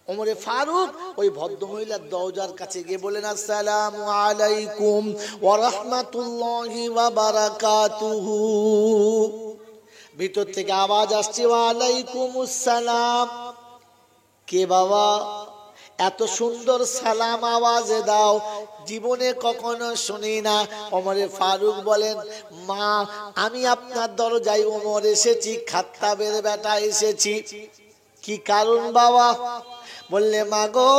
ওমরে ফারুক ওই ভদ্রমহিলার দরজার কাছে গিয়ে বলেন, আসসালামু আলাইকুম ওয়া রাহমাতুল্লাহি ওয়া বারাকাতুহু। ভিতর থেকে আওয়াজ আসছে, ওয়া আলাইকুমুস সালাম। কে বাবা, এত সুন্দর সালাম আওয়াজ দাও, জীবনে কখনো শুনি না। ওমরে ফারুক বলেন, মা আমি আপনার দরজায় ওমর এসেছি, খাত্তাবের বেটা এসেছি। কি কারণ বাবা? বললে, মা গো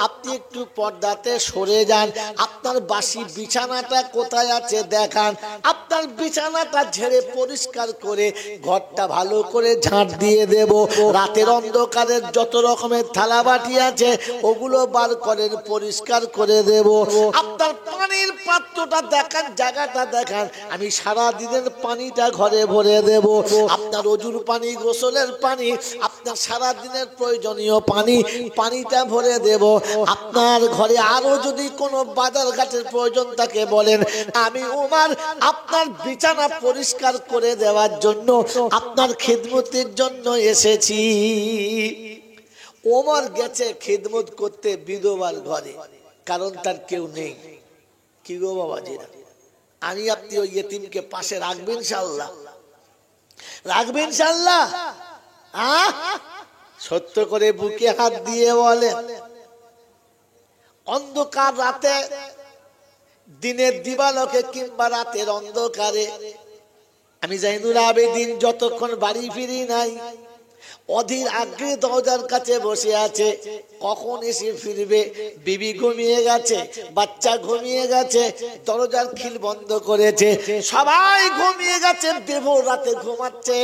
আপনি একটু পর্দাতে সরে যান, আপনার বাসি বিছানাটা কোথায় আছে দেখান, আপনার বিছানাটা ঝেড়ে পরিষ্কার করে ঘরটা ভালো করে ঝাঁট দিয়ে দেব, রাতের অন্ধকারের যত রকমের থালা বাটি আছে ওগুলো বার করেন, পরিষ্কার করে দেব, আপনার পানির পাত্রটা দেখান, জায়গাটা দেখান, আমি সারা দিনের পানিটা ঘরে ভরে দেব, আপনার অজুর পানি, গোসলের পানি, আপনার সারা দিনের প্রয়োজনীয় পানিটা ভরে দেব, আপনার ঘরে আরো যদি কোনো বাজার ঘাটের প্রয়োজন থাকে বলেন, আমি ওমর আপনার বিছানা পরিষ্কার করে দেওয়ার জন্য, আপনার খিদমতের জন্য এসেছি। ওমর গেছে খিদমত করতে বিধবার ঘরে, কারণ তার কেউ নেই। কি গো বাবাজিরা, আমি আপনি ওই ইয়েতিমকে পাশে রাখবেন ইনশাআল্লাহ? রাখবেন ইনশাআল্লাহ? সত্য করে বুকে হাত দিয়ে বলেন, অন্ধকার রাতে, দিনের দিবালোকে কিংবা রাতের অন্ধকারে আমি জাইনুল আবেদিন যতক্ষণ বাড়ি ফিরি নাই, অধীর আগ্রহে দরজার কাছে বসে আছে, কখন এসে ফিরবে। বিবি ঘুমিয়ে গেছে, বাচ্চা ঘুমিয়ে গেছে, দরজার খিল বন্ধ করেছে, সবাই ঘুমিয়ে গেছে, দেবর রাতে ঘুমাচ্ছে,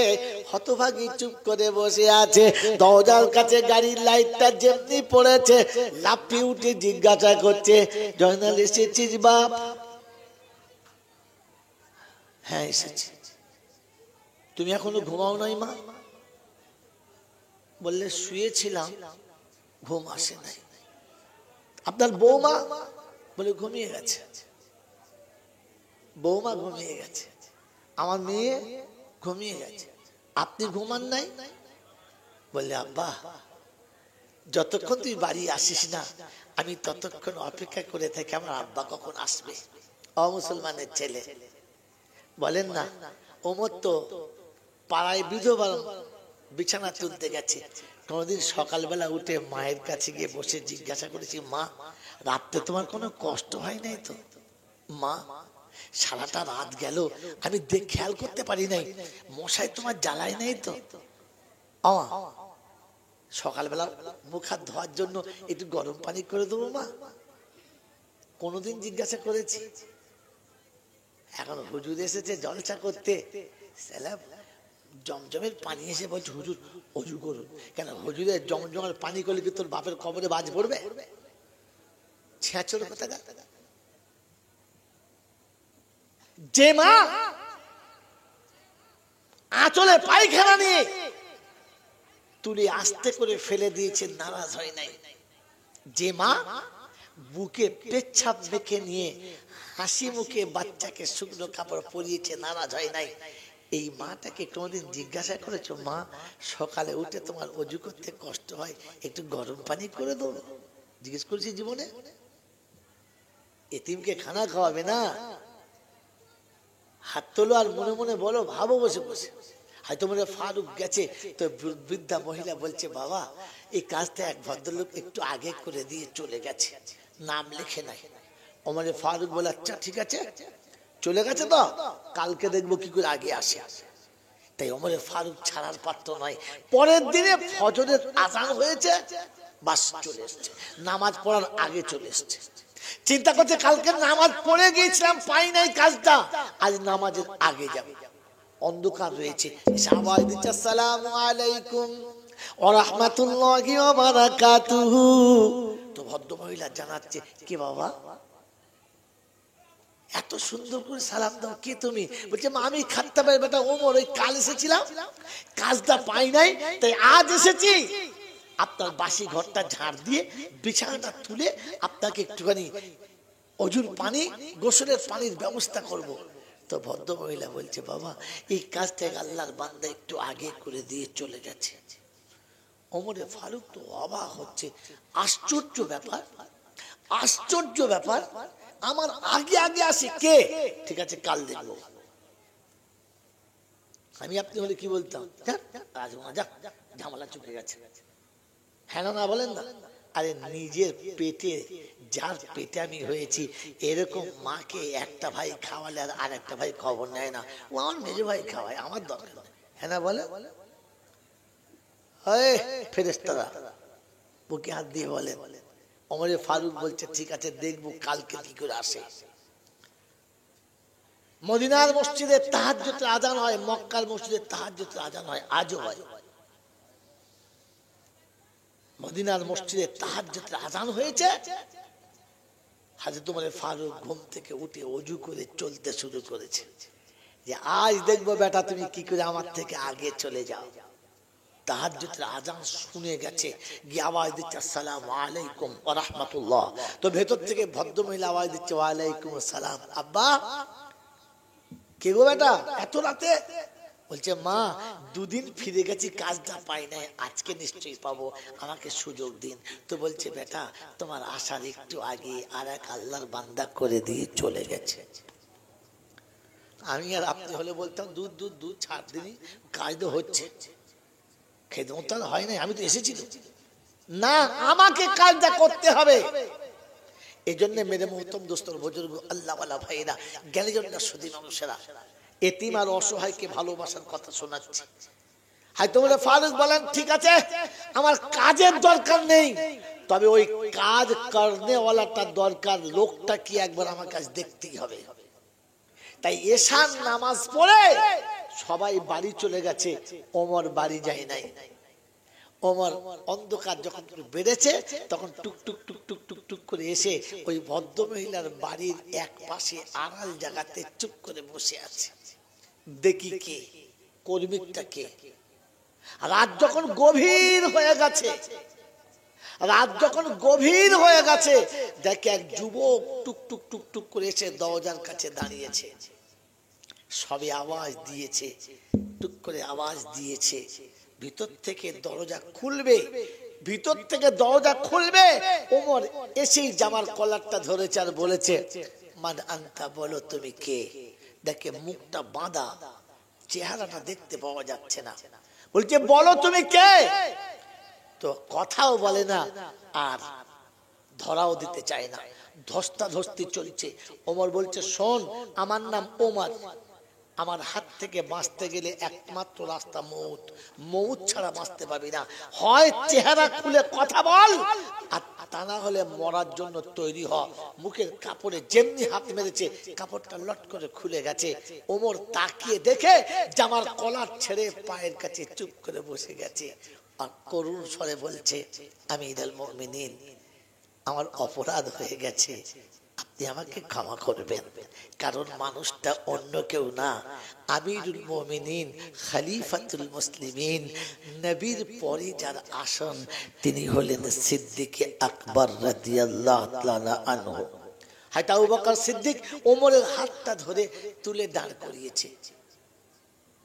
হতভাগী চুপ করে বসে আছে। দরজার কাছে গাড়ির লাইটটা যেমনি পড়েছে, লাফিয়ে উঠে জিজ্ঞাসা করছে, জয়নাল এসেছিস বাপ? হ্যাঁ এসেছি। তুমি এখনো ঘুমাও নাই মা? বললে, শুয়েছিলাম, ঘুম আসে নাই। আপনার বৌমা? বলে, ঘুমিয়ে গেছে। বৌমা ঘুমিয়ে গেছে, আমার মেয়ে ঘুমিয়ে গেছে, আপনি ঘুমান নাই? বললে, আব্বা যতক্ষণ তুই বাড়ি আসিস না আমি ততক্ষণ অপেক্ষা করে থাকি আমার আব্বা কখন আসবে। অমুসলমানের ছেলে। বলেন না, ওমর তো পাড়ায় বিধবা বিছানা তুলতে গেছে, কোনদিন সকালবেলা উঠে মায়ের কাছে গিয়ে বসে জিজ্ঞাসা করেছি, মা রাত্রে তোমার কোনো কষ্ট হয় নাই তো? মা সারাটা রাত গেল আমি খেয়াল করতে পারি নাই, মশাই তোমার জ্বালায় নাই তো? সকালবেলা মুখ হাত ধোয়ার জন্য একটু গরম পানি করে দেবো মা? কোনদিন জিজ্ঞাসা করেছি? এখন হুজুর এসেছে জলসা করতে, জমজমের পানি এসে বলছে, হুজুর অজু করুন। কেন হুজুরের জমজমের পানি করলে কি তোর বাপের কবরে বাজ পড়বে? ছেঁচোর কথা। যে মা আঁচলে পায়খানা নিয়ে তুলে আস্তে করে ফেলে দিয়েছে, নারাজ হয় নাই। যে মা বুকে পেচ্ছাপ মেখে নিয়ে হাসি মুখে বাচ্চাকে শুকনো কাপড় পরিয়েছে, নারাজ হয় নাই। এই মাটাকে কোনদিন জিজ্ঞাসা করেছো, মা সকালে উঠে তোমার অজু করতে কষ্ট হয়, একটু গরম পানি করে দেবো? জিজ্ঞেস করেছি জীবনে? এতিমকে খানা খাওয়াবে না? হাত তোলো আর মনে মনে বলো, ভাবো বসে বসে। হয়তো মনে ফারুক গেছে, তো বৃদ্ধা মহিলা বলছে, বাবা এই কাজটা এক ভদ্রলোক একটু আগে করে দিয়ে চলে গেছে, নাম লেখে নাই। ওমরে ফারুক বলে, আচ্ছা ঠিক আছে, চলে গেছে তো কালকে দেখবো কি করে আগে আসে। তাই ওমরে ফারুক ছাড়ার পাত্র নয়। পরের দিনে ফজরের আযান হয়েছে, বাস চলে এসছে, নামাজ পড়ার আগে চলে এসছে। চিন্তা করছে, কালকে নামাজ পড়ে গিয়েছিলাম, পাই নাই কাজটা, আজ নামাজের আগে যাবে। অন্ধকার রয়েছে, সবাই দিচ্ছে আসসালামু আলাইকুম ওয়া রাহমাতুল্লাহি ওয়া বারাকাতুহু। তো ভদ্র মহিলা জানাচ্ছে, কে বাবা এত সুন্দর করে সালাম দাও, কে তুমি? বলছে, মা আমি খাত্তাবের বেটা ওমর, ওই কাল এসেছিলাম, কাজটা পাই নাই, তাই আজ এসেছি। আপনার বাসি ঘরটা ঝাড় দিয়ে বিছানাটা তুলে আপনাকে একটুখানি অজুর পানি, গোসলের পানির ব্যবস্থা করব। তো ভদ্র মহিলা বলছে, বাবা এই কাজটা আল্লাহর বান্দা একটু আগে করে দিয়ে চলে গেছে। ওমরে ফারুক তো অবাক হচ্ছে, আশ্চর্য ব্যাপার, আশ্চর্য ব্যাপার, আমার আগে আগে আসে কে? ঠিক আছে, কাল দেখবো। আমি আপনি হলে কি বলতাম, ঝামেলা চুকে গেছে, হ্যাঁ না বলেন না? আরে নিজের পেটে, যার পেটে আমি হয়েছি, এরকম মাকে একটা ভাই খাওয়ালে আর একটা ভাই খবর নেয় না, ও আমার মেজো ভাই খাওয়ায়, আমার দরকার নেই, হ্যাঁ না বলে? ফেরেশতারা বুকে হাত দিয়ে বলেন, ওমরে ফারুক বলছে ঠিক আছে দেখবো কালকে কি করে আসে। মদিনার মসজিদে তাহাজ্জুদের আজান হয়, মক্কার মসজিদে তাহাজ্জুদের আজান হয়, আজও হয়। মদিনার মসজিদে তাহাজ্জুদের আজান হয়েছে, হযরত ওমর ফারুক ঘুম থেকে উঠে ওযু করে চলতে শুরু করেছে, যে আজ দেখবো বেটা তুমি কি করে আমার থেকে আগে চলে যাও। তাহাজ্জুদের আজান শুনে গেছে, গিয়ে আওয়াজ দিচ্ছে আসসালামু আলাইকুম ওয়া রাহমাতুল্লাহ। তো ভেতর থেকে ভদ্রমহিলা আওয়াজ দিচ্ছে ওয়া আলাইকুম আসসালাম। আব্বা, কে গো বেটা এত রাতে? বলছে মা, দুদিন ফিরে গেছি, কাজটা পাই নাই, আজকে নিশ্চয়ই পাবো, আমাকে সুযোগ দিন। তো বলছে বেটা, তোমার আসার একটু আগে আর এক আল্লাহর বান্দা করে দিয়ে চলে গেছে। আমি আর আপনি হলে বলতাম দুধ দুধ দুধ ছাড় দিনই, কাজ তো হচ্ছে, খেদমত হয় নাই, আমি তো এসেছি না, আমাকে কাজটা করতে হবে। এই জন্য মেরে মোহতম দোস্তর বুজুর্গ আল্লাহ ওয়ালা ভাইরা, জ্ঞানীজনরা, সুধী মানুষেরা, এতিম আর অসহায়কে ভালোবাসার কথা শোনাচ্ছি। হয়তো বলে ফারুক বলেন ঠিক আছে, আমার কাজের দরকার নেই, তবে ওই কাজ করনেওয়ালাটা দরকার, লোকটা কি একবার আমার কাছে দেখতেই হবে। তাই এশার নামাজ পড়ে সবাই বাড়ি চলে গেছে, ওমর বাড়ি যায় নাই। ওমর অন্ধকার যখন বেড়েছে তখন টুক টুক টুক টুক টুক টুক করে এসে ওই ভদ্রমহিলার বাড়ির এক পাশে আড়াল জায়গাতে চুপ করে বসে আছে। দেখি কে, কর্মীটা কে। রাত যখন গভীর হয়ে গেছে, রাত যখন গভীর হয়ে গেছে, দেখে এক যুবক টুক টুক টুক টুক করে এসে দরজার কাছে দাঁড়িয়েছে। সবে আওয়াজ দিয়েছে, টুক করে আওয়াজ দিয়েছে, ভিতর থেকে দরজা খুলবে, ভিতর থেকে দরজা খুলবে। ওমর এসেই জামার কলারটা ধরেছে আর বলেছে মান আনতা, বলো তুমি কে। দেখে মুখটা বাঁধা, চেহারাটা দেখতে পাওয়া যাচ্ছে না। বলছে বলো তুমি কে। তো কথাও বলে না আর ধরাও দিতে চায় না, ধস্তাধস্তি চলছে। ওমর বলছে শোন, আমার নাম ওমর, আমার হাত থেকে বাঁচতে গেলে একমাত্র রাস্তা মৌত, মৌত ছাড়া বাঁচতে পারবি না। হয় চেহারা খুলে কথা বল, আর তা না হলে মরার জন্য তৈরি হ। মুখের কাপড়ে যেমনি হাত মেরেছে, কাপড়টা লট করে খুলে গেছে। ওমর তাকিয়ে দেখে জামার কলার ছেড়ে পায়ের কাছে চুপ করে বসে গেছে, আর করুণ স্বরে বলছে আমিরুল মুমিনিন, আমার অপরাধ হয়ে গেছে, আপনি আমাকে ক্ষমা করবেন। কারণ মানুষটা অন্য কেউ না, আমিরুল মুমিনিন, খলিফাতুল মুসলিমিন, নবীর পরে যার আসন তিনি হলেন সিদ্দিকে আকবর রাদিয়াল্লাহু তাআলা আনহু। হযরত আবু বকর সিদ্দিক ওমরের হাতটা ধরে তুলে দাঁড় করিয়েছে।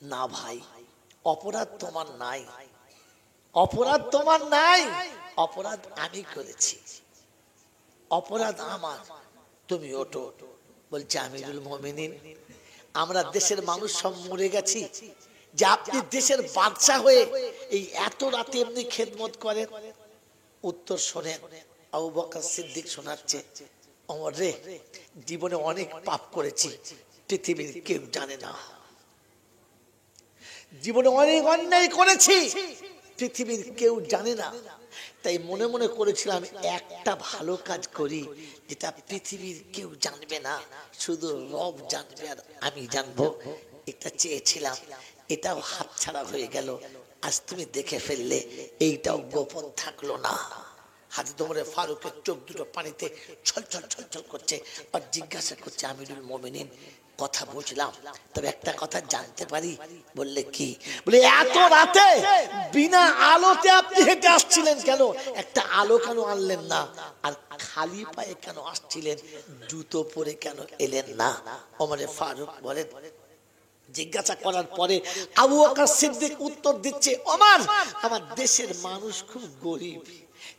না ভাই, অপরাধ তোমার নাই, অপরাধ তোমার নাই, অপরাধ আমি করেছি, অপরাধ আমার, তুমি ওঠো। বলছে আমিরুল মুমিনিন, আমরা দেশের মানুষ সব মরে গেছি, যে আপনি দেশের বাদশা হয়ে এই এত রাতে এমনি খেদমত করেন। উত্তর শোনেন, আবু বকর সিদ্দিক শোনাচ্ছে, ওমর রে, জীবনে অনেক পাপ করেছি, পৃথিবীর কেউ জানে না, জীবনে অনেক অন্যায় করেছি, পৃথিবীর কেউ জানে না। তাই মনে মনে করেছিলাম একটা ভালো কাজ করি, যেটা পৃথিবীর কেউ জানবে না, শুধু রব জানবে আর আমি জানবো। এটা চেয়েছিলাম, এটাও হাতছাড়া হয়ে গেল। আজ তুমি দেখে ফেললে, এইটাও গোপন থাকলো না। হযরত ওমর ফারুকের চোখ দুটো পানিতে ছলছল ছলছল করছে, আর জিজ্ঞাসা করছে আমিরুল মুমিনিন, কথা বুঝলাম, তবে একটা কথা জানতে পারি? বললে কি? বলে এত রাতে বিনা আলোতে আপনি হেঁটে আসছিলেন কেন? একটা আলো কেন আনলেন না? আর খালি পায়ে কেন আসছিলেন? জুতো পরে কেন এলেন না? ওমর ফারুক বলেন, জিজ্ঞাসা করার পরে আবু বকর সিদ্দিক উত্তর দিচ্ছে, ওমর, আমার দেশের মানুষ খুব গরিব,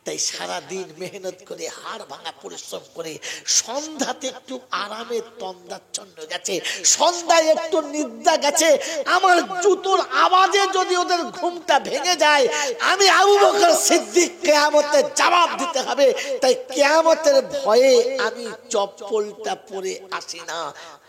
তাই সারাদিন মেহনত করে হাড় ভাঙা পরিশ্রম করে সন্ধ্যাতে একটু আরামে তন্দাচ্ছন্ন গেছে, সন্ধ্যায় একটু নিদ্রা গেছে। আমার জুতোর আওয়াজে যদি ওদের ঘুমটা ভেঙে যায়, আমি আবু বকর সিদ্দিক কিয়ামতের জবাব দিতে হবে। তাই কিয়ামতের ভয়ে আমি চপ্পলটা পরে আসি না,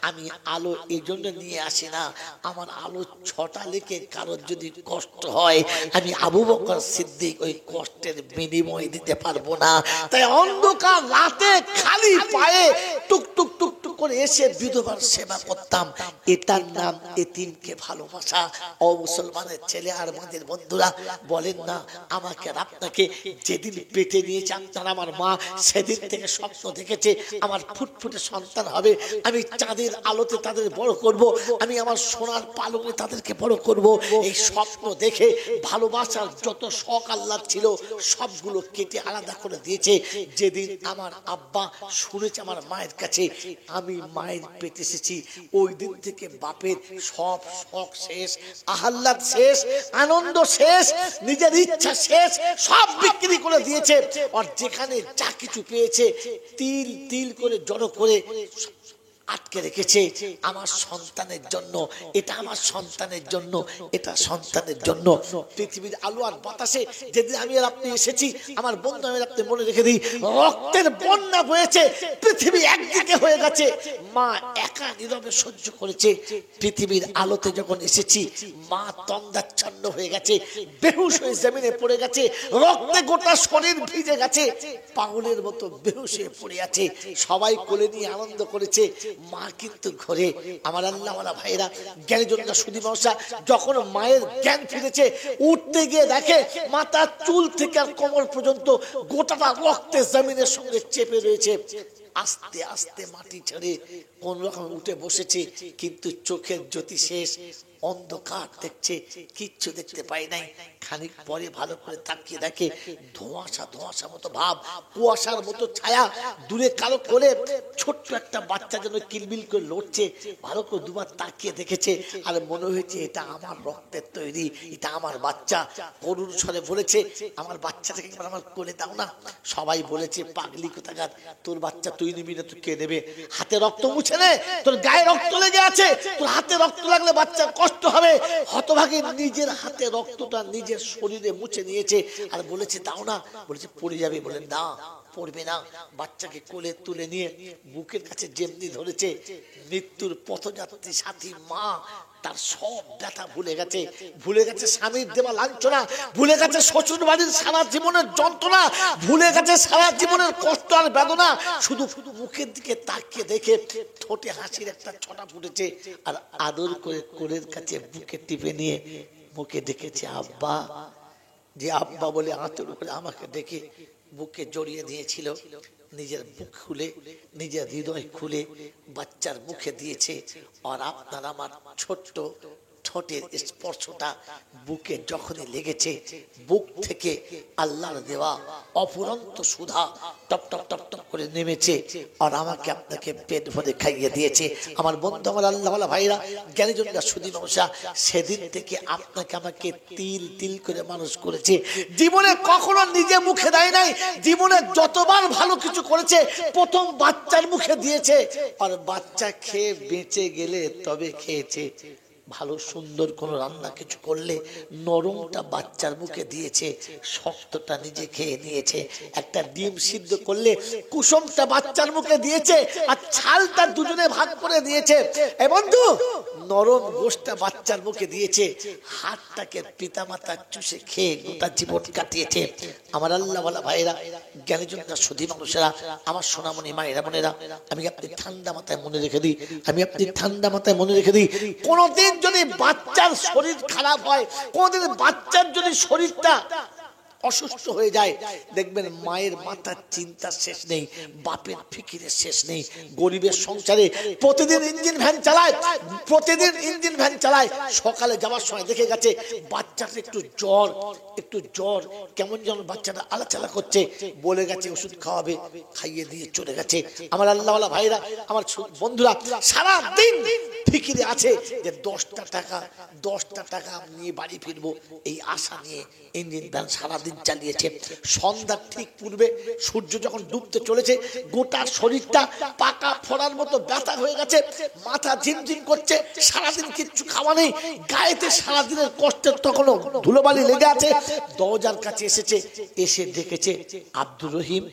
আমি আলো এই জন্য নিয়ে আসি না, আমার আলো 6টা লেখে কারোর যদি কষ্ট হয়, আমি আবু বকর সিদ্দিক ওই কষ্টের বিনিময় দিতে পারবো না। তাই অন্ধকার রাতে খালি পায়ে টুক টুক টুক টুক করে এসে বিধবার সেবা করতাম। এটার নাম এতিমকে ভালোবাসা। ও মুসলমানের ছেলে আর আমাদের বন্ধুরা, বলেন না আমাকে আর আপনাকে যেদিন পেটে নিয়েছে আপনার আমার মা, সেদিন থেকে স্বপ্ন দেখেছে আমার ফুটফুটে সন্তান হবে, আমি চাঁদের আলোতে তাদের বড় করব, আমি আমার সোনার পালনে তাদেরকে বড় করব। এই স্বপ্ন দেখে ভালোবাসার যত শখ আল্লাহ ছিল সবগুলো কেটে আলাদা করে দিয়েছে। যেদিন আমার আব্বা শুনেছে আমার মায়ের কাছে আমি মায়ের পেটে এসেছি, ওই দিন থেকে বাপের সব শখ শেষ, আহ্লাদ শেষ, আনন্দ শেষ, নিজের ইচ্ছা শেষ, সব বিক্রি করে দিয়েছে। আর যেখানে যা কিছু পেয়েছে তিল তিল করে জড়ো করে আটকে রেখেছে আমার সন্তানের জন্য, এটা আমার সন্তানের জন্য, এটা সন্তানের জন্য। পৃথিবীর আলো আর বাতাসে যেদিন আমি আর আপনি এসেছি, আমার বন্ধু আমি আপনি মনে রেখে দিই, রক্তের বন্যা বয়েছে, পৃথিবী একদিকে হয়ে গেছে, মা একা নীরবে সহ্য করেছে। পৃথিবীর আলোতে যখন এসেছি মা তন্দাচ্ছন্ন হয়ে গেছে, বেহুশ হয়ে জমিনে পড়ে গেছে, রক্তে গোটা শরীর ভিজে গেছে, পাগলের মতো বেহুশ হয়ে পড়ে আছে। সবাই কোলে নিয়ে আনন্দ করেছে, মা কিন্তু ঘরে। আমার আল্লাহওয়ালা ভাইরা, জ্ঞানের জন্য সুধী মশা, যখন মায়ের জ্ঞান ফিরেছে, উঠতে গিয়ে দেখে মাথার চুল থেকে আর কোমর পর্যন্ত গোটাটা রক্তে জমিনের সঙ্গে চেপে রয়েছে। আস্তে আস্তে মাটি ছেড়ে কোন রকম উঠে বসেছে, কিন্তু চোখের জ্যোতি শেষ, অন্ধকার দেখছে, কিচ্ছু দেখতে পাই নাই। খানিক পরে ভালো করে তাকিয়ে দেখে ধোঁয়াশা ধোঁয়াশা মতো ভাব, কুয়াশার মতো ছায়া, দূরে কালো করে ছোট্ট একটা বাচ্চা যেন কিলবিল করে লড়ছে। ভালো করে দুবার তাকিয়ে দেখেছে, আর মনে হয়েছে এটা আমার রক্তের তৈরি, এটা আমার বাচ্চা। করুণ স্বরে বলেছে, আমার বাচ্চাটাকে আমার কোলে দাও না। সবাই বলেছে, পাগলি কোথাকার, তোর বাচ্চা তুই নিবি না, তুই কে নেবে? হাতে রক্ত মুছে নে, তোর গায়ে রক্ত লেগে আছে, তোর হাতে রক্ত লাগলে বাচ্চার কষ্ট হবে। হতভাগী নিজের হাতে রক্তটা নিজের শরীরে মুছে নিয়েছে, আর বলেছে দাও না। বলেছে পড়ে যাবে, বলে না পড়বে না। বাচ্চাকে কোলে তুলে নিয়ে বুকের কাছে যেমনি ধরেছে, মৃত্যুর পথযাত্রী সাথী মা তার সব ব্যথা ভুলে গেছে, ভুলে গেছে স্বামীর দেওয়া লাঞ্ছনা, ভুলে গেছে শ্বশুর বাড়ির সারা জীবনের যন্ত্রণা, ভুলে গেছে সারা জীবনের কষ্ট আর বেদনা। শুধু শুধু মুখের দিকে তাকিয়ে দেখে ঠোঁটে হাসির একটা ছটা ফুটেছে, আর আদর করে কোলের কাছে বুকে টিপে নিয়ে মুখে ডেকেছে আব্বা। যে আব্বা বলে আঁচড় করে আমাকে ডেকে বুকে জড়িয়ে দিয়েছিল, নিজের বুক খুলে নিজের হৃদয় খুলে বাচ্চার মুখে দিয়েছে। আর আপনার আমার ছোট্ট ঠোঁটের স্পর্শটা বুকে যখনই লেগেছে, বুক থেকে আল্লাহর দেওয়া অফুরন্ত সুধা টপ টপ টপ টপ করে নেমেছে, আর আমাকে আপনাকে পেট ভরে খাইয়ে দিয়েছে। আমার বন্ধু, আমার আল্লাহওয়ালা ভাইরা, জ্ঞানীজনরা সুধী মানুষা, সেদিন থেকে আপনাকে আমাকে তিল তিল করে মানুষ করেছে। জীবনে কখনো নিজে মুখে দেয় নাই, জীবনে যতবার ভালো কিছু করেছে প্রথম বাচ্চার মুখে দিয়েছে, আর বাচ্চা খেয়ে বেঁচে গেলে তবে খেয়েছে। ভালো সুন্দর কোন রান্না কিছু করলে নরমটা বাচ্চার মুখে দিয়েছে, শক্তটা নিজে খেয়ে নিয়েছে। একটা ডিম সিদ্ধ করলে কুসুমটা বাচ্চার মুখে দিয়েছে, আর ছালটা দুজনে ভাগ করে দিয়েছে। এ বন্ধু, নরম গোশটা বাচ্চার মুখে দিয়েছে, হাতটাকে পিতামাতা চুষে খেয়ে গোটা জীবন কাটিয়েছে। আমার আল্লাহওয়ালা ভাইরা, জ্ঞানীজনরা সুধী মানুষেরা, আমার সোনামণি মায়েরা বোনেরা, আমি আপনি ঠান্ডা মাথায় মনে রেখে দিই, আমি আপনি ঠান্ডা মাথায় মনে রেখে দিই, কোনদিন যদি বাচ্চার শরীর খারাপ হয়, কোনদিন বাচ্চার যদি শরীরটা অসুস্থ হয়ে যায়, দেখবেন মায়ের মাথার চিন্তা শেষ নেই, বাপের ফিকিরের শেষ নেই। গরিবের সংসারে প্রতিদিন ইঞ্জিন ভ্যান চালায়, প্রতিদিন ইঞ্জিন ভ্যান চালায়, সকালে যাওয়ার সময় দেখে গেছে বাচ্চাটা একটু জ্বর কেমন যেন বাচ্চাটা আলাচালা করছে, বলে গেছে ওষুধ খাওয়াবে, খাইয়ে দিয়ে চলে গেছে। আমার আল্লাহওয়ালা ভাইরা, আমার বন্ধুরা, সারা দিন ফিকিরে আছে যে 10টা টাকা নিয়ে বাড়ি ফিরবো, এই আশা নিয়ে ইঞ্জিন ভ্যান সারাদিন চালিয়েছে। সন্ধ্যার ঠিক পূর্বে সূর্য যখন ডুবতে চলেছে, গোটা শরীরটা পাকা ফোড়ার মতো ব্যথা হয়ে গেছে, মাথা ঝিমঝিম করছে, সারাদিন কিচ্ছু খাওয়া নেই, গায়েতে সারাদিনের কষ্টের তখনও ধুলোবালি লেগে আছে। দরজার কাছে এসেছে, এসে দেখেছে আব্দুর রহিম,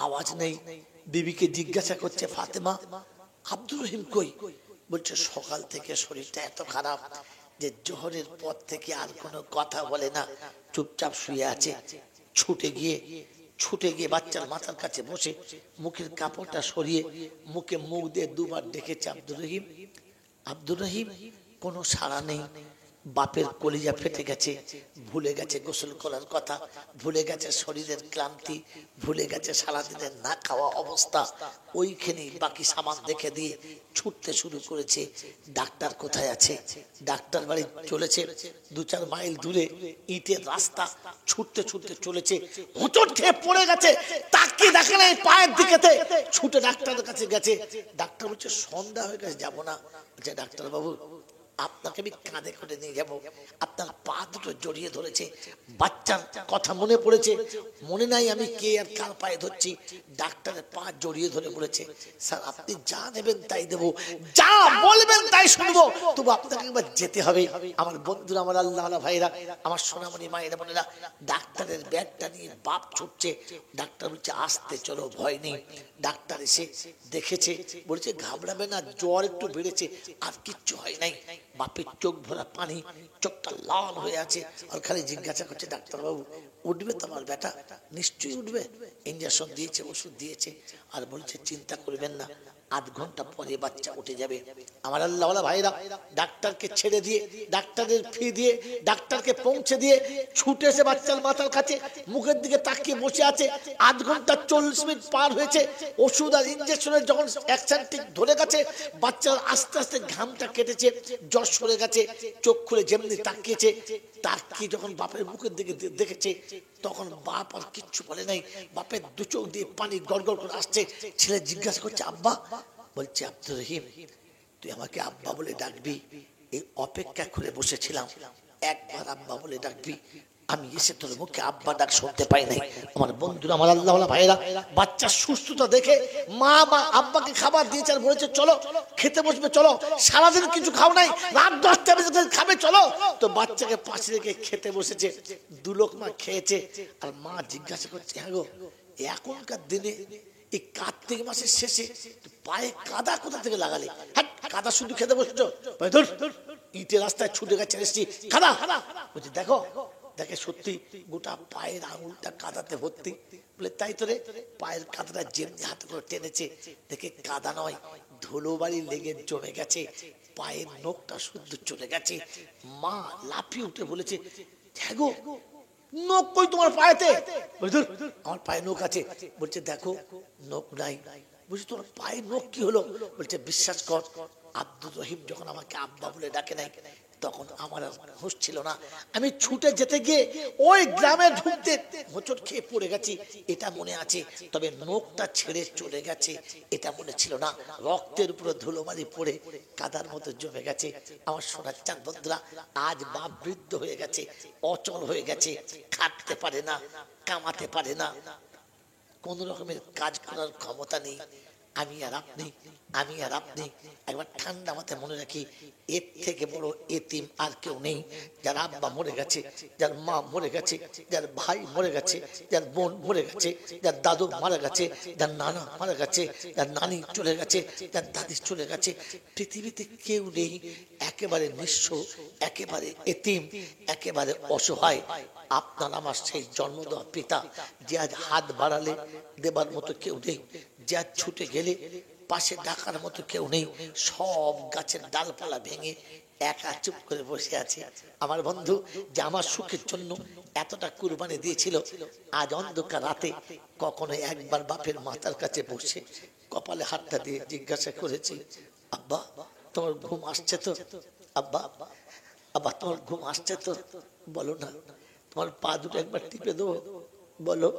আওয়াজ নেই। বিবিকে জিজ্ঞাসা করছে, ফাতেমা আব্দুর রহিম কই? বলছে সকাল থেকে শরীরটা এত খারাপ যে জোহরের পর থেকে আর কোনো কথা বলে না, চুপচাপ শুয়ে আছে। ছুটে গিয়ে বাচ্চার মাথার কাছে বসে মুখের কাপড়টা সরিয়ে মুখে মুখ দিয়ে দুবার ডেকেছে, আব্দুর রহিম। কোনো সাড়া নেই। বাপের কলিজা ফেটে গেছে, ভুলে গেছে গোসল করার কথা, ভুলে গেছে শরীরের ক্লান্তি, ভুলে গেছে সারাদিনের না খাওয়া অবস্থা। ওইখানেই বাকি সামান দেখে দিয়ে ছুটতে শুরু করেছে। ডাক্তার কোথায় আছে? ডাক্তার বাড়ি চলেছে, 2-4 মাইল দূরে ইটের রাস্তা, ছুটতে চলেছে, হোঁচট খেয়ে পড়ে গেছে, তাকিয়ে দেখে না পায়ের দিকেতে, ছুটে ডাক্তারের কাছে গেছে। ডাক্তার বলছে সন্ধ্যা হয়ে গেছে, যাবো না। বলছে ডাক্তার বাবু, আপনাকে আমি কাঁধে করে নিয়ে যাবো। আপনার পা দুটো জড়িয়ে ধরেছে, বাচ্চার কথা মনে পড়েছে, মনে নাই আমি কে আর কার পায়ে ধরছি। ডাক্তারের পা জড়িয়ে ধরে বলেছে, স্যার আপনি যা নেবেন তাই দেবো, যা বলবেন তাই শুনবো, তবু আপনাকে একবার যেতে হবে। আমার বন্ধুরা, আমার আল্লাহওয়ালা ভাইরা, আমার সোনামণি মায়েরা বোনেরা, ডাক্তারের ব্যাগটা নিয়ে বাপ ছুটছে। ডাক্তার বলছে আসতে চলো, ভয় নেই। ডাক্তার এসে দেখেছে, বলছে ঘাবড়াবে না, জ্বর একটু বেড়েছে, আর কিচ্ছু হয় নাই। বাপের চোখ ভরা পানি, চোখটা লাল হয়ে আছে, আর খালি জিজ্ঞাসা করছে, ডাক্তারবাবু উঠবে তোমার বেটা? নিশ্চয়ই উঠবে। ইঞ্জেকশন দিয়েছে, ওষুধ দিয়েছে, আর বলছে চিন্তা করবেন না, 8 ঘন্টা পরে বাচ্চা উঠে যাবে। আমার আল্লাহওয়ালা ভাইরা, ডাক্তারকে ছেড়ে দিয়ে, ডাক্তারের ফি দিয়ে, ডাক্তারকে পৌঁছে দিয়ে ছুটে এসে বাচ্চার মাথার কাছে মুখের দিকে তাকিয়ে বসে আছে। 8 ঘন্টা 40 মিনিট পার হয়েছে। ওষুধ আর ইঞ্জেকশনের যখন অ্যাকশন ঠিক ধরে গেছে, বাচ্চার আস্তে আস্তে ঘামটা কেটেছে, জ্বর সরে গেছে, চোখ খুলে যেমনি তাকিয়েছে, তাকিয়ে যখন বাপের মুখের দিকে দেখেছে, তখন বাপ আর কিচ্ছু বলে নাই। বাপের 2 চোখ দিয়ে পানি গড়গড় করে আসছে। ছেলে জিজ্ঞাসা করছে, আব্বা? বলছে আব্দুর রহিম, তুই আমাকে আব্বা বলে ডাকবি, এই অপেক্ষা করে বসেছিলাম, একবার আব্বা বলে ডাকবি, আমি এসে তোর মুখে আব্বা ডাক শুনতে পাই নাই। আমার বন্ধুরা, আমার আল্লাহওয়ালা ভাইরা, বাচ্চার সুস্থতা দেখে মা আব্বাকে খাবার দিয়েছে, আর বলেছে চলো খেতে বসবে, চলো, সারাদিন কিছু খাও নাই, রাত 10টা বেজে খাবে, চলো। তো বাচ্চাকে পাশে রেখে খেতে বসেছে, 2 লোকমা খেয়েছে। আর মা জিজ্ঞাসা করছে, হ্যাঁ গো, এখনকার দিনে এই কার্তিক মাসের শেষে পায়ে কাদা কোথা থেকে লাগালে? হ্যাঁ, কাদা শুধু খেতে বসছো? ইটের রাস্তায় ছুটে গেছে, কাদা। বলছে দেখে সত্যি গোটা পায়ের আঙুলটা কাদাতে ভর্তি। বলে তাই তো রে, পায়ের কাদাটা যেমনি হাতে করে টেনেছে, দেখে কাদা নয়, ধুলোবালি লেগে জমে গেছে, পায়ের নখটা শুদ্ধ চলে গেছে। মা লাফিয়ে উঠে বলেছে, হ্যাঁ গো, নখ কই তোমার পায়েতে? আমার পায়ে নখ আছে। বলছে দেখো নখ নাই। বলছি তোমার পায়ে নখ কি হলো? বলছে বিশ্বাস কর, আব্দুর রহিম যখন আমাকে আব্বা বলে ডাকে নাই, তখন আমার হুঁশ ছিল না, আমি ছুটে যেতে গিয়ে ওই গ্রামে ঢুকতে হোঁচট খেয়ে পড়ে গেছি, এটা মনে আছে। তবে নখটা ছেড়ে চলে গেছে এটা মনে ছিল না। রক্তের উপরে ধুলোমারি পড়ে কাদার মতো জমে গেছে। আমার সোনার চাঁদ বন্ধুরা, আজ বাপ বৃদ্ধ হয়ে গেছে, অচল হয়ে গেছে, খাটতে পারে না, কামাতে পারে না, কোন রকমের কাজ করার ক্ষমতা নেই। আমি আর আপনি একবার ঠান্ডা মাথায় মনে রাখি, এর থেকে বড় এতিম আর কেউ নেই। যার আব্বা মরে গেছে, যার মা মরে গেছে, যার ভাই মরে গেছে, যার বোন মরে গেছে, যার দাদু মারা গেছে, যার নানা মারা গেছে, যার নানি চলে গেছে, যার দাদি চলে গেছে, পৃথিবীতে কেউ নেই। একেবারে নিঃস্ব, একেবারে এতিম, একেবারে অসহায়। আপনার আমার সেই জন্ম দেওয়া পিতা, যে আজ হাত বাড়ালে দেবার মতো কেউ নেই, যে আজ ছুটে গেলে পাশে ডাকার মতো কেউ নেই, সব গাছের ডালপালা ভেঙে একা চুপ করে বসে আছে। আমার বন্ধু যে আমার সুখের জন্য এতটা কুরবানি দিয়েছিল, আজ অন্ধকার রাতে কখনো একবার বাপের মাথার কাছে বসে কপালে হাতটা দিয়ে জিজ্ঞাসা করেছি, আব্বা তোমার ঘুম আসছে তো? আব্বা আব্বা তোমার ঘুম আসছে তো? বলো না, তোমার পা দুটো একবার টিপে দেবো, বলো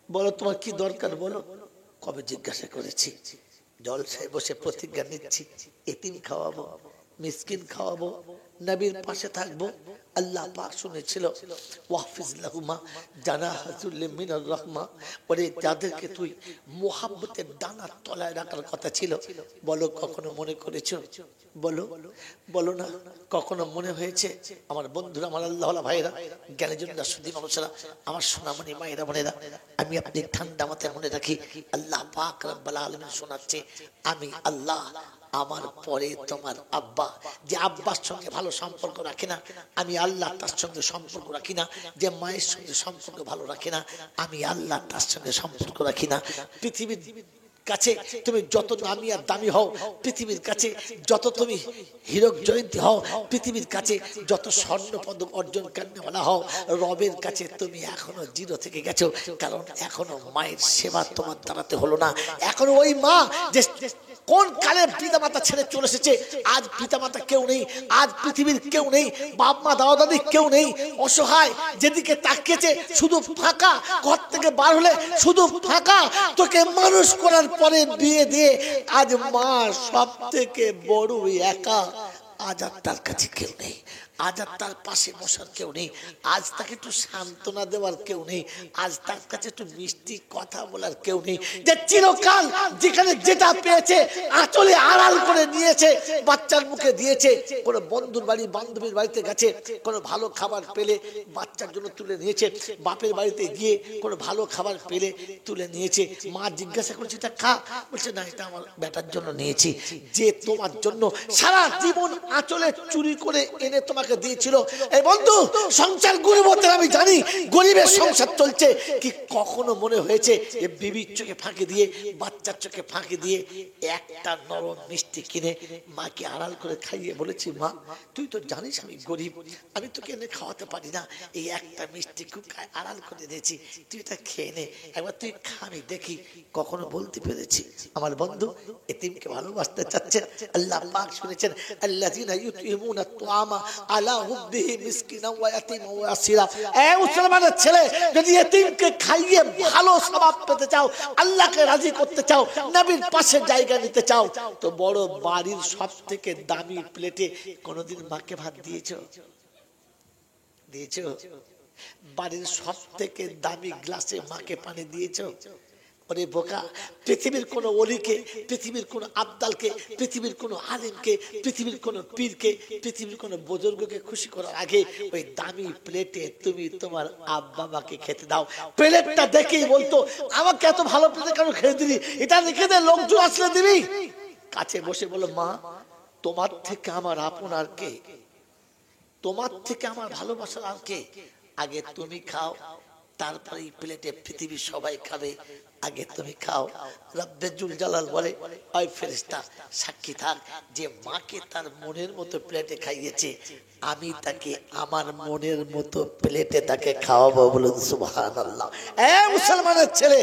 বলো তোমার কি দরকার বলো। কবে জিজ্ঞাসা করেছি। জলসায় বসে প্রতিজ্ঞা নিচ্ছি, এতিম খাওয়াবো, মিসকিন খাওয়াবো, নবীর পাশে থাকবো। আল্লাহ পাক শুনেছিল, ওয়াহফিজ লাহুমা জানাহাতুল মিনার রাহমা, ওরে যাদেরকে তুই মোহাব্বতের ডানার তলায় রাখার কথা ছিল, বলো কখনো মনে করেছো? বলো বলো না, কখনো মনে হয়েছে? আমার বন্ধুরা, আমার আল্লাহওয়ালা ভাইরা, জ্ঞানীজনরা, সুধী মানুষেরা, আমার সোনামণি মায়েরা বোনেরা, আমি আপনি ঠান্ডা মাথায় মনে রাখি, আল্লাহ পাক রব্বুল আলামিন শোনাচ্ছে, আমি আল্লাহ আমার পরে তোমার আব্বা, যে আব্বার সঙ্গে ভালো সম্পর্ক রাখে না, আমি আল্লাহ তার সঙ্গে সম্পর্ক রাখি না। যে মায়ের সঙ্গে সম্পর্ক ভালো রাখে না, আমি আল্লাহ তার সঙ্গে সম্পর্ক রাখি না। পৃথিবীর কাছে তুমি যত নামি আর দামি হও, পৃথিবীর কাছে যত তুমি হীরক জয়ন্তী হও, পৃথিবীর কাছে যত স্বর্ণ পদক অর্জন করনেওয়ালা হও, রবের কাছে তুমি এখনো জিরো থেকে গেছো। কারণ এখনো মায়ের সেবা তোমার দ্বারাতে হলো না। এখনো ওই মা যে কোন কালে পিতামাতা ছেড়ে চলে এসেছে, আজ পিতামাতা কেউ নেই, আজ পৃথিবীর কেউ নেই, বাপ মা দাদা দাদি কেউ নেই, অসহায়, যেদিকে তাকিয়েছে শুধু ফাঁকা, ঘর থেকে বার হলে শুধু ফাঁকা। তোকে মানুষ করার পরে বিয়ে দিয়ে আজ মা সব থেকে বড় একা, আজ আর তার কাছে কেউ নেই, আজ আর তার পাশে বসার কেউ নেই, আজ তাকে একটু সান্ত্বনা দেওয়ার কেউ নেই, আজ তার কাছে একটু মিষ্টি কথা বলার কেউ নেই। যে চিরকাল যেখানে যেটা পেয়েছে আঁচলে আড়াল করে নিয়েছে, বাচ্চার মুখে দিয়েছে, কোনো বন্ধুর বাড়ি বান্ধবীর বাড়িতে গেছে, কোনো ভালো খাবার পেলে বাচ্চার জন্য তুলে নিয়েছে, বাপের বাড়িতে গিয়ে কোনো ভালো খাবার পেলে তুলে নিয়েছে। মা জিজ্ঞাসা করছে এটা খা, বলছে না এটা আমার বেটার জন্য নিয়েছি। যে তোমার জন্য সারা জীবন আঁচলে চুরি করে এনে তোমাকে দিয়েছিল। এই বন্ধু, সংসার গরিবদের আমি জানি, গরিবের সংসার চলছে কি কখনো মনে হয়েছে যে বিবির চোখে ফাঁকি দিয়ে, বাচ্চার চোখে ফাঁকি দিয়ে একটা নরম মিষ্টি কিনে মাকে আড়াল করে খাইয়ে বলেছি, মা তুই তো জানিস আমি গরিব, আমি তোকে এনে খাওয়াতে পারি না, এই একটা মিষ্টি খুব আড়াল করে দিয়েছি, তুই এটা খেয়ে নে, একবার তুই খাবি দেখি। কখনো বলতে পেরেছি? আমার বন্ধু এতিমকে ভালোবাসতে চাচ্ছেন, আল্লাহ পাক শুনেছেন, আল্লাযিনা ইউতিমুনা তুআমা আলা হুব্বিহি মিসকিনাও ওয়া ইয়াতীমান ওয়া আসীরা। এই মুসলমানের ছেলে, যদি এতিমকে খাইয়ে ভালো সওয়াব পেতে চাও, আল্লাহকে রাজি করতে চাও, নবীর পাশে জায়গা নিতে চাও, তো বড় বাড়ির সবথেকে দামি প্লেটে কোনোদিন মাকে ভাত দিয়েছো? দিয়েছো? বাড়ির সবথেকে দামি গ্লাসে মাকে পানি দিয়েছো? ওরে বোকা, পৃথিবীর কোন ওলিকে, পৃথিবীর কোন আব্দালকে, পৃথিবীর কোন আলিমকে, পৃথিবীর কোন পীরকে, পৃথিবীর কোন বুজুর্গকে খুশি করার আগে ওই দামি প্লেটে তুমি তোমার আব্বা মাকে খেতে দাও। প্লেটটা দেখেই বলতো, আমাকে এত ভালো প্লেটে কেন খেতে দিলি, এটা রেখে দে, লোকজন আসলে দিবি। কাছে বসে বলো, মা তোমার থেকে আমার আপন আর কে, তোমার থেকে আমার ভালোবাসার আর কে? আগে তুমি খাও, তারপরে এই প্লেটে পৃথিবীর সবাই খাবে, আগে তুমি খাও। রব্বে জুল জালাল বলে, ওই ফেরেশতা সাক্ষী থাক, যে মাকে তার মনের মতো প্লেটে খাইয়েছে, আমি তাকে আমার মনের মতো প্লেটে তাকে খাওয়াবো। বলুন সুবহানাল্লাহ। এ মুসলমানের ছেলে,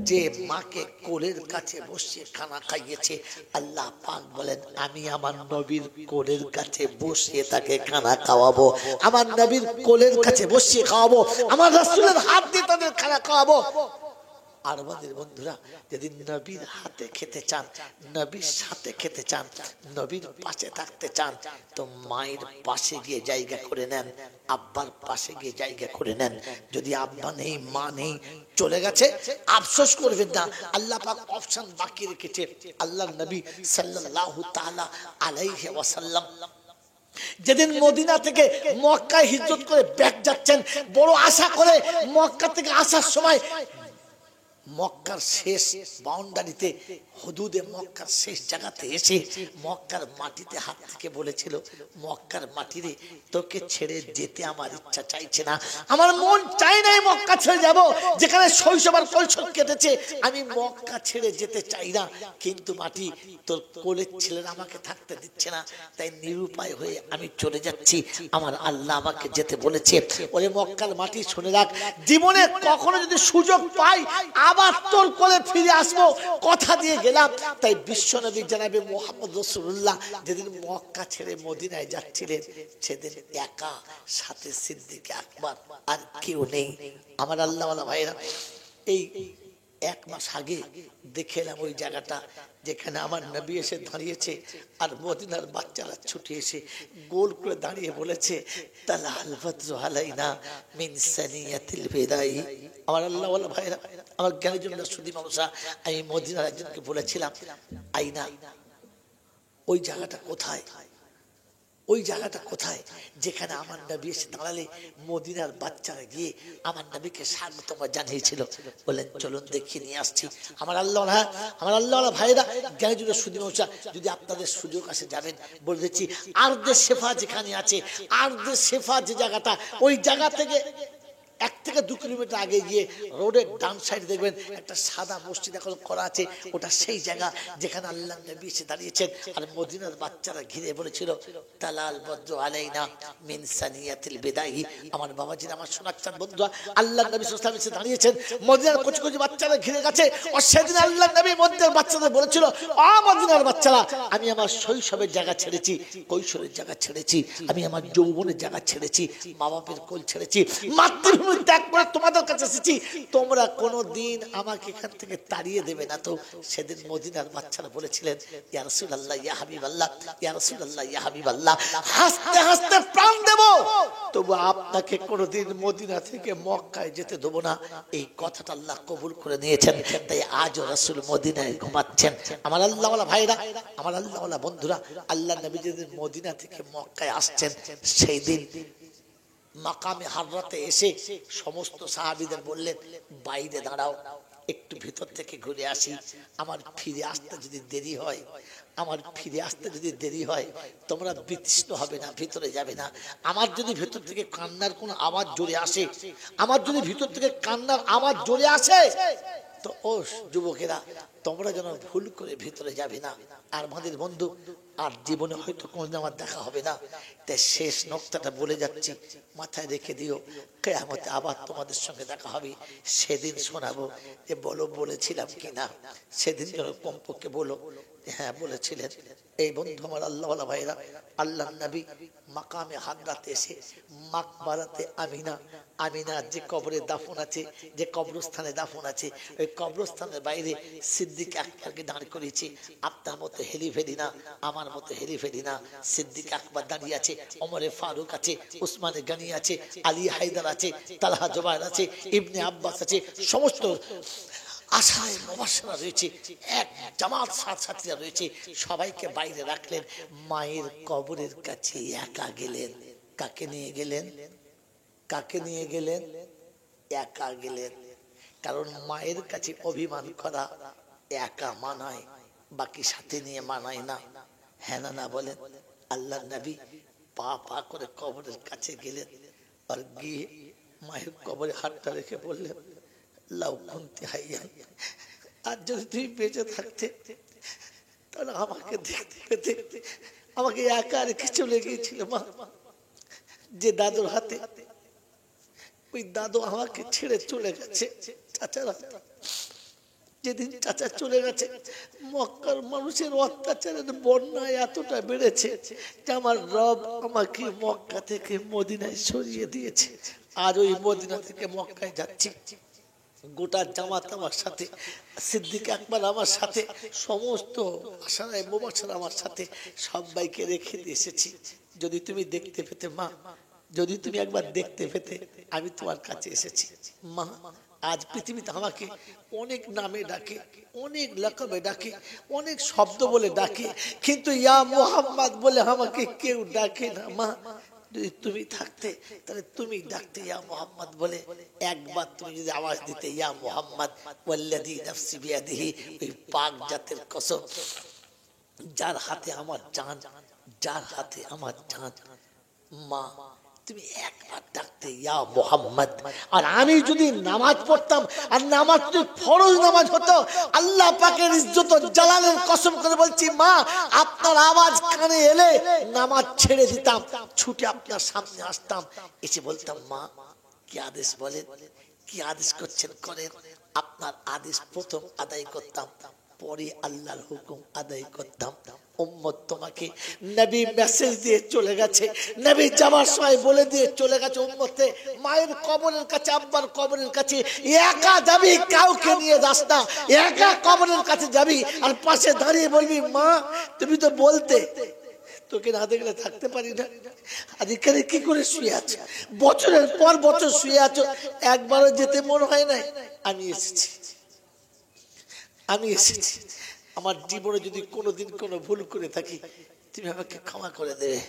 যে মাকে কোলের কাছে বসিয়ে খানা খাইয়েছে, আল্লাহ পাক বলেন আমি আমার নবীর কোলের কাছে বসিয়ে তাকে খানা খাওয়াবো, আমার নবীর কোলের কাছে বসিয়ে খাওয়াবো, আমার রাসূলের হাত দিয়ে তাদের খানা খাওয়াবো। আর আমাদের বন্ধুরা যদি নবীর হাতে খেতে চান, নবীর সাথে খেতে চান, নবীর পাশে থাকতে চান, তো মায়ের পাশে গিয়ে জায়গা করে নেন, আব্বার পাশে গিয়ে জায়গা করে নেন। যদি আব্বা নেই, মা নেই, চলে গেছে, আফসোস করবেন না, আল্লাহ পাক অপশন বাকি রেখেছে। আল্লাহর নবী সাল্লাল্লাহু তাআলা আলাইহি ওয়াসাল্লাম যেদিন মদিনা থেকে মক্কায় হিজরত করে ব্যাক যাচ্ছেন, বড় আশা করে মক্কা থেকে আসার সময় মক্কার শেষ বাউন্ডারিতে হুদুদে মক্কার শেষ জায়গাতে এসে মক্কার মাটিতে হাত থেকে বলেছিল, মক্কার মাটিরে তোকে ছেড়ে যেতে আমার ইচ্ছা চাইছে না, আমার মন চাই না মক্কা ছেড়ে যাব, যেখানে শৈশব আর কৈশোর কেটেছে, আমি মক্কা ছেড়ে যেতে চাই না, কিন্তু মাটি তোর কোলের ছেলেরা আমাকে থাকতে দিচ্ছে না, তাই নিরুপায় হয়ে আমি চলে যাচ্ছি, আমার আল্লাহ আমাকে যেতে বলেছে। ওরে মক্কার মাটি শুনে রাখ, জীবনে কখনো যদি সুযোগ পাই আবার তোর কোলে ফিরে আসবো, কথা দিয়ে গেলাম। তাই বিশ্বনবী জনাবে মুহাম্মদ রাসূলুল্লাহ যেদিন মক্কা ছেড়ে মদিনায় যাচ্ছিলেন, সেদিন একা, সাথে সিদ্দিক আকবর, আর কেউ নেই। আমার আল্লাহওয়ালা ভাইরা, এই এক মাস আগে দেখে এলাম ওই জায়গাটা যেখানে আমার নবী এসে দাঁড়িয়েছে, আর মদিনার বাচ্চারা ছুটে এসে গোল করে দাঁড়িয়ে বলেছে, তালাল বদরু আলাইনা মিন সানিয়াতিল বিদাই। আমার আল্লাহওয়ালা ভাইরা, আমার জ্ঞানের জন্য সুদী মানুষা, আমি মদিনার একজনকে বলেছিলাম, আইনা ওই জায়গাটা কোথায়, ওই জায়গাটা কোথায় যেখানে আমার নবী এসে দাঁড়ালে মদিনার বাচ্চারা গিয়ে আমার নবীকে স্বাগতম জানিয়েছিল। বলেন চলুন দেখিয়ে নিয়ে আসছি। আমার আল্লাহ, আমার আল্লাহ ভাইরা, জ্ঞানী যদি সুদী মানুষা, যদি আপনাদের সুযোগ আসে যাবেন, বলে দিচ্ছি আরদে শেফা যেখানে আছে, আরদে শেফা যে জায়গাটা, ওই জায়গা থেকে 1 থেকে 2 কিলোমিটার আগে গিয়ে রোডের ডান সাইডে দেখবেন একটা সাদা মসজিদ এখন করা আছে, ওটা সেই জায়গা যেখানে আল্লাহ নবী এসে দাঁড়িয়েছেন, আর মদিনার বাচ্চারা ঘিরে বলেছিল, তালাল বদরু আলাইনা মিন সানিয়াতিল বিদাই। আমার বাবাজিরা, আমার সোনাচ্চান বন্ধুরা, আল্লাহ নবী সাল্লাল্লাহু আলাইহি ওয়াসাল্লাম এসে দাঁড়িয়েছেন, মদিনার কচি কচি বাচ্চারা ঘিরে গেছে, আর সেদিন আল্লাহ নবী মদিনার বাচ্চাদের বলেছিল, আ মদিনার বাচ্চারা, আমি আমার শৈশবের জায়গা ছেড়েছি, কৈশোরের জায়গা ছেড়েছি, আমি আমার যৌবনের জায়গা ছেড়েছি, মা বাপের কোল ছেড়েছি, মাতৃভূমি ত্যাগ করে তোমাদের কাছে এসেছি, তোমরা কোনোদিন আমাকে এখান থেকে তাড়িয়ে দেবে না তো। সেদিন মদিনার বাচ্চারা বলেছিলেন, ইয়া রাসূলুল্লাহ, ইয়া হাবিবাল্লাহ, ইয়া রাসূলুল্লাহ, ইয়া হাবিবাল্লাহ, হাসতে হাসতে প্রাণ দেব, তবু আপনাকে কোনোদিন মদিনা থেকে মক্কায় যেতে দেব না। এই কথাটা আল্লাহ কবুল করে নিয়েছেন, তাই আজও রাসূল মদিনায় ঘুমাচ্ছেন। আমার আল্লাহওয়ালা ভাইরা, আমার আল্লাহওয়ালা বন্ধুরা, আল্লাহ নবী যেদিন মদিনা থেকে মক্কায় আসছেন, সেই দিন মাকামে হাররাতে এসে সমস্ত সাহাবীদের বললেন, বাইরে দাঁড়াও, একটু ভিতর থেকে ঘুরে আসি, আমার ফিরে আসতে যদি দেরি হয়, আমার ফিরে আসতে যদি দেরি হয়, তোমরা বিতৃষ্ণ হবে না, ভিতরে যাবে না। আমার যদি ভিতর থেকে কান্নার কোনো আওয়াজ জোরে আসে, আমার যদি ভিতর থেকে কান্নার আওয়াজ জোরে আসে, তো ও যুবকেরা, তোমরা যেন ভুল করে ভিতরে যাবে না। আর আমাদের বন্ধু, আর জীবনে হয়তো কোনোদিন আমার দেখা হবে না, তাই শেষ নোক্তাটা বলে যাচ্ছি, মাথায় রেখে দিও, কিয়ামতে আবার তোমাদের সঙ্গে দেখা হবে, সেদিন শোনাবো যে বলো বলেছিলাম কিনা। সেদিন যেন কমপক্ষে বলো হ্যাঁ বলেছিলেন। এই বন্ধু আমার আল্লাহওয়ালা ভাইরা, আল্লাহ নবী মাকামে হাররাতে এসে মাকবারাতে আমিনা, আমিনার যে কবরে দাফন আছে, যে কবরস্থানে দাফন আছে, ওই কবরস্থানের বাইরে সিদ্দিক আকবরকে দাঁড় করিয়েছে। আপনার মতো হেলি ফেলি না, আমার মতো হেলি ফেলি না। সিদ্দিক আকবর দাঁড়িয়ে আছে, ওমরে ফারুক আছে, উসমানে গনি আছে, আলী হায়দার আছে, তালহা জুবায়ের আছে, ইবনে আব্বাস আছে, সমস্ত আশায় মুবাশশিরা রয়েছে, এক জামাত সাথীরা রয়েছে, সবাইকে বাইরে রাখলেন। মায়ের কবরের কাছে একা গেলেন। কাকে নিয়ে গেলেন? কাকে নিয়ে গেলেন? একা গেলেন। কারণ মায়ের কাছে অভিমান করা একা মানায়, বাকি সাথে নিয়ে মানায় না। হ্যাঁ না না বলেন? আল্লাহ নবী পা পা করে কবরের কাছে গেলেন, আর গিয়ে মায়ের কবরে হাতটা রেখে বললেন, লাউ কুনতি হাইয়ান, আর যদি তুমি বেঁচে থাকতে তাহলে আমাকে দেখতে পেতে। আমাকে একা রেখে চলে গিয়েছিল মা, যে দাদুর হাতে, ওই দাদু আমাকে ছেড়ে চলে গেছে চাচার হাতে। যেদিন চাচা চলে গেছে, মক্কার মানুষের অত্যাচারের বন্যায় এতটা বেড়েছে যে আমার রব আমাকে মক্কা থেকে মদিনায় সরিয়ে দিয়েছে। আর ওই মদিনা থেকে মক্কায় যাচ্ছি, গোটা জামাত আমার সাথে, সিদ্দিক আকবর আমার সাথে, সমস্ত আশারায় মুবাশশিরা আমার সাথে, সবাইকে রেখে দিয়ে এসেছি। যদি তুমি দেখতে পেতে মা, যদি তুমি একবার দেখতে পেতে, আমি তোমার কাছে এসেছি মা। আজ পৃথিবীতে আমাকে অনেক নামে ডাকে, অনেক লকবে ডাকে, অনেক শব্দ বলে ডাকে, কিন্তু ইয়া মুহাম্মদ বলে আমাকে কেউ ডাকে না মা। যদি তুমি থাকতে তাহলে তুমি ডাকতে ইয়া মুহাম্মদ বলে, একবার তুমি যদি আওয়াজ দিতে ইয়া মুহাম্মদ ওয়াল্লাযী নাফসি বিয়াদিহি, ওই পাক জাতের কসম যার হাতে আমার জান, যার হাতে আমার জান, মা তুমি একবার ডাকতে ইয়া মুহাম্মদ। আর আমি যদি নামাজ পড়তাম, আর নামাজ যদি ফরজ নামাজ হতো, আল্লাহ পাকের ইজ্জত ও জালালের কসম করে বলছি মা, আপনার আওয়াজ কানে এলে নামাজ ছেড়ে দিতাম, ছুটে আপনার সামনে আসতাম, এসে বলতাম মা কি আদেশ বলেন, কি আদেশ করছেন করেন। আপনার আদেশ প্রথম আদায় করতাম, পরে আল্লাহর হুকুম আদায় করতাম। উম্মত তোমাকে নবী মেসেজ দিয়ে চলে গেছে, নবী যাওয়ার সময় বলে দিয়ে চলে গেছে উম্মতে মায়ের কবরের কাছে, আব্বার কবরের কাছে একা যাবি, কাউকে নিয়ে যাস না, একা কবরের কাছে যাবি, আর পাশে দাঁড়িয়ে বলবি মা তুমি তো বলতে, তোকে না দেখলে থাকতে পারি না, আজ এখানে কি করে শুয়ে আছো, বছরের পর বছর শুয়ে আছো, একবারও যেতে মন হয় নাই। আমি এসেছি, আমি এসেছি, আমার জীবনে যদি কোনোদিন কোনো ভুল করে থাকি তুমি আমাকে ক্ষমা করে দেবে।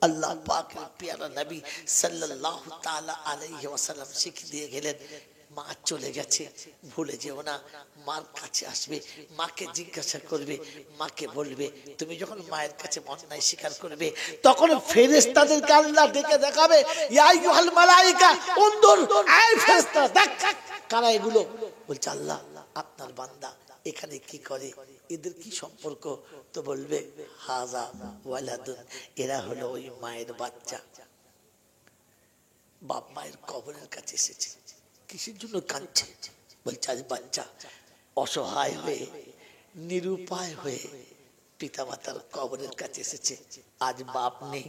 আল্লাহ পাকের প্যারা নবী সাল্লাল্লাহু তাআলা আলাইহি ওয়াসাল্লাম শিখিয়ে দিয়ে গেলেন, মা চলে গেছে ভুলে যেও না, মার কাছে আসবে, মাকে জিজ্ঞাসা করবে, মাকে বলবে, তুমি যখন মায়ের কাছে অন্যায় স্বীকার করবে তখন ফেরেশতাদেরকে আল্লাহ ডেকে দেখাবে, ইয়া আইয়ুহাল মালায়েকা উনদুর, এই ফেরেশতা দেখ কারা এগুলো। বলছে আল্লাহ আপনার বান্দা এখানে কি করে, এদের কি সম্পর্ক, তো বলবে হাজা ওয়ালাদুন, এরা হলো ওই মায়ের বাচ্চা, বাপ মায়ের কবরের কাছে এসেছে, কিসের জন্য কাঁদছে, বলছে আজ বাচ্চা অসহায় হয়ে নিরুপায় হয়ে পিতা মাতার কবরের কাছে এসেছে, আজ বাপ নেই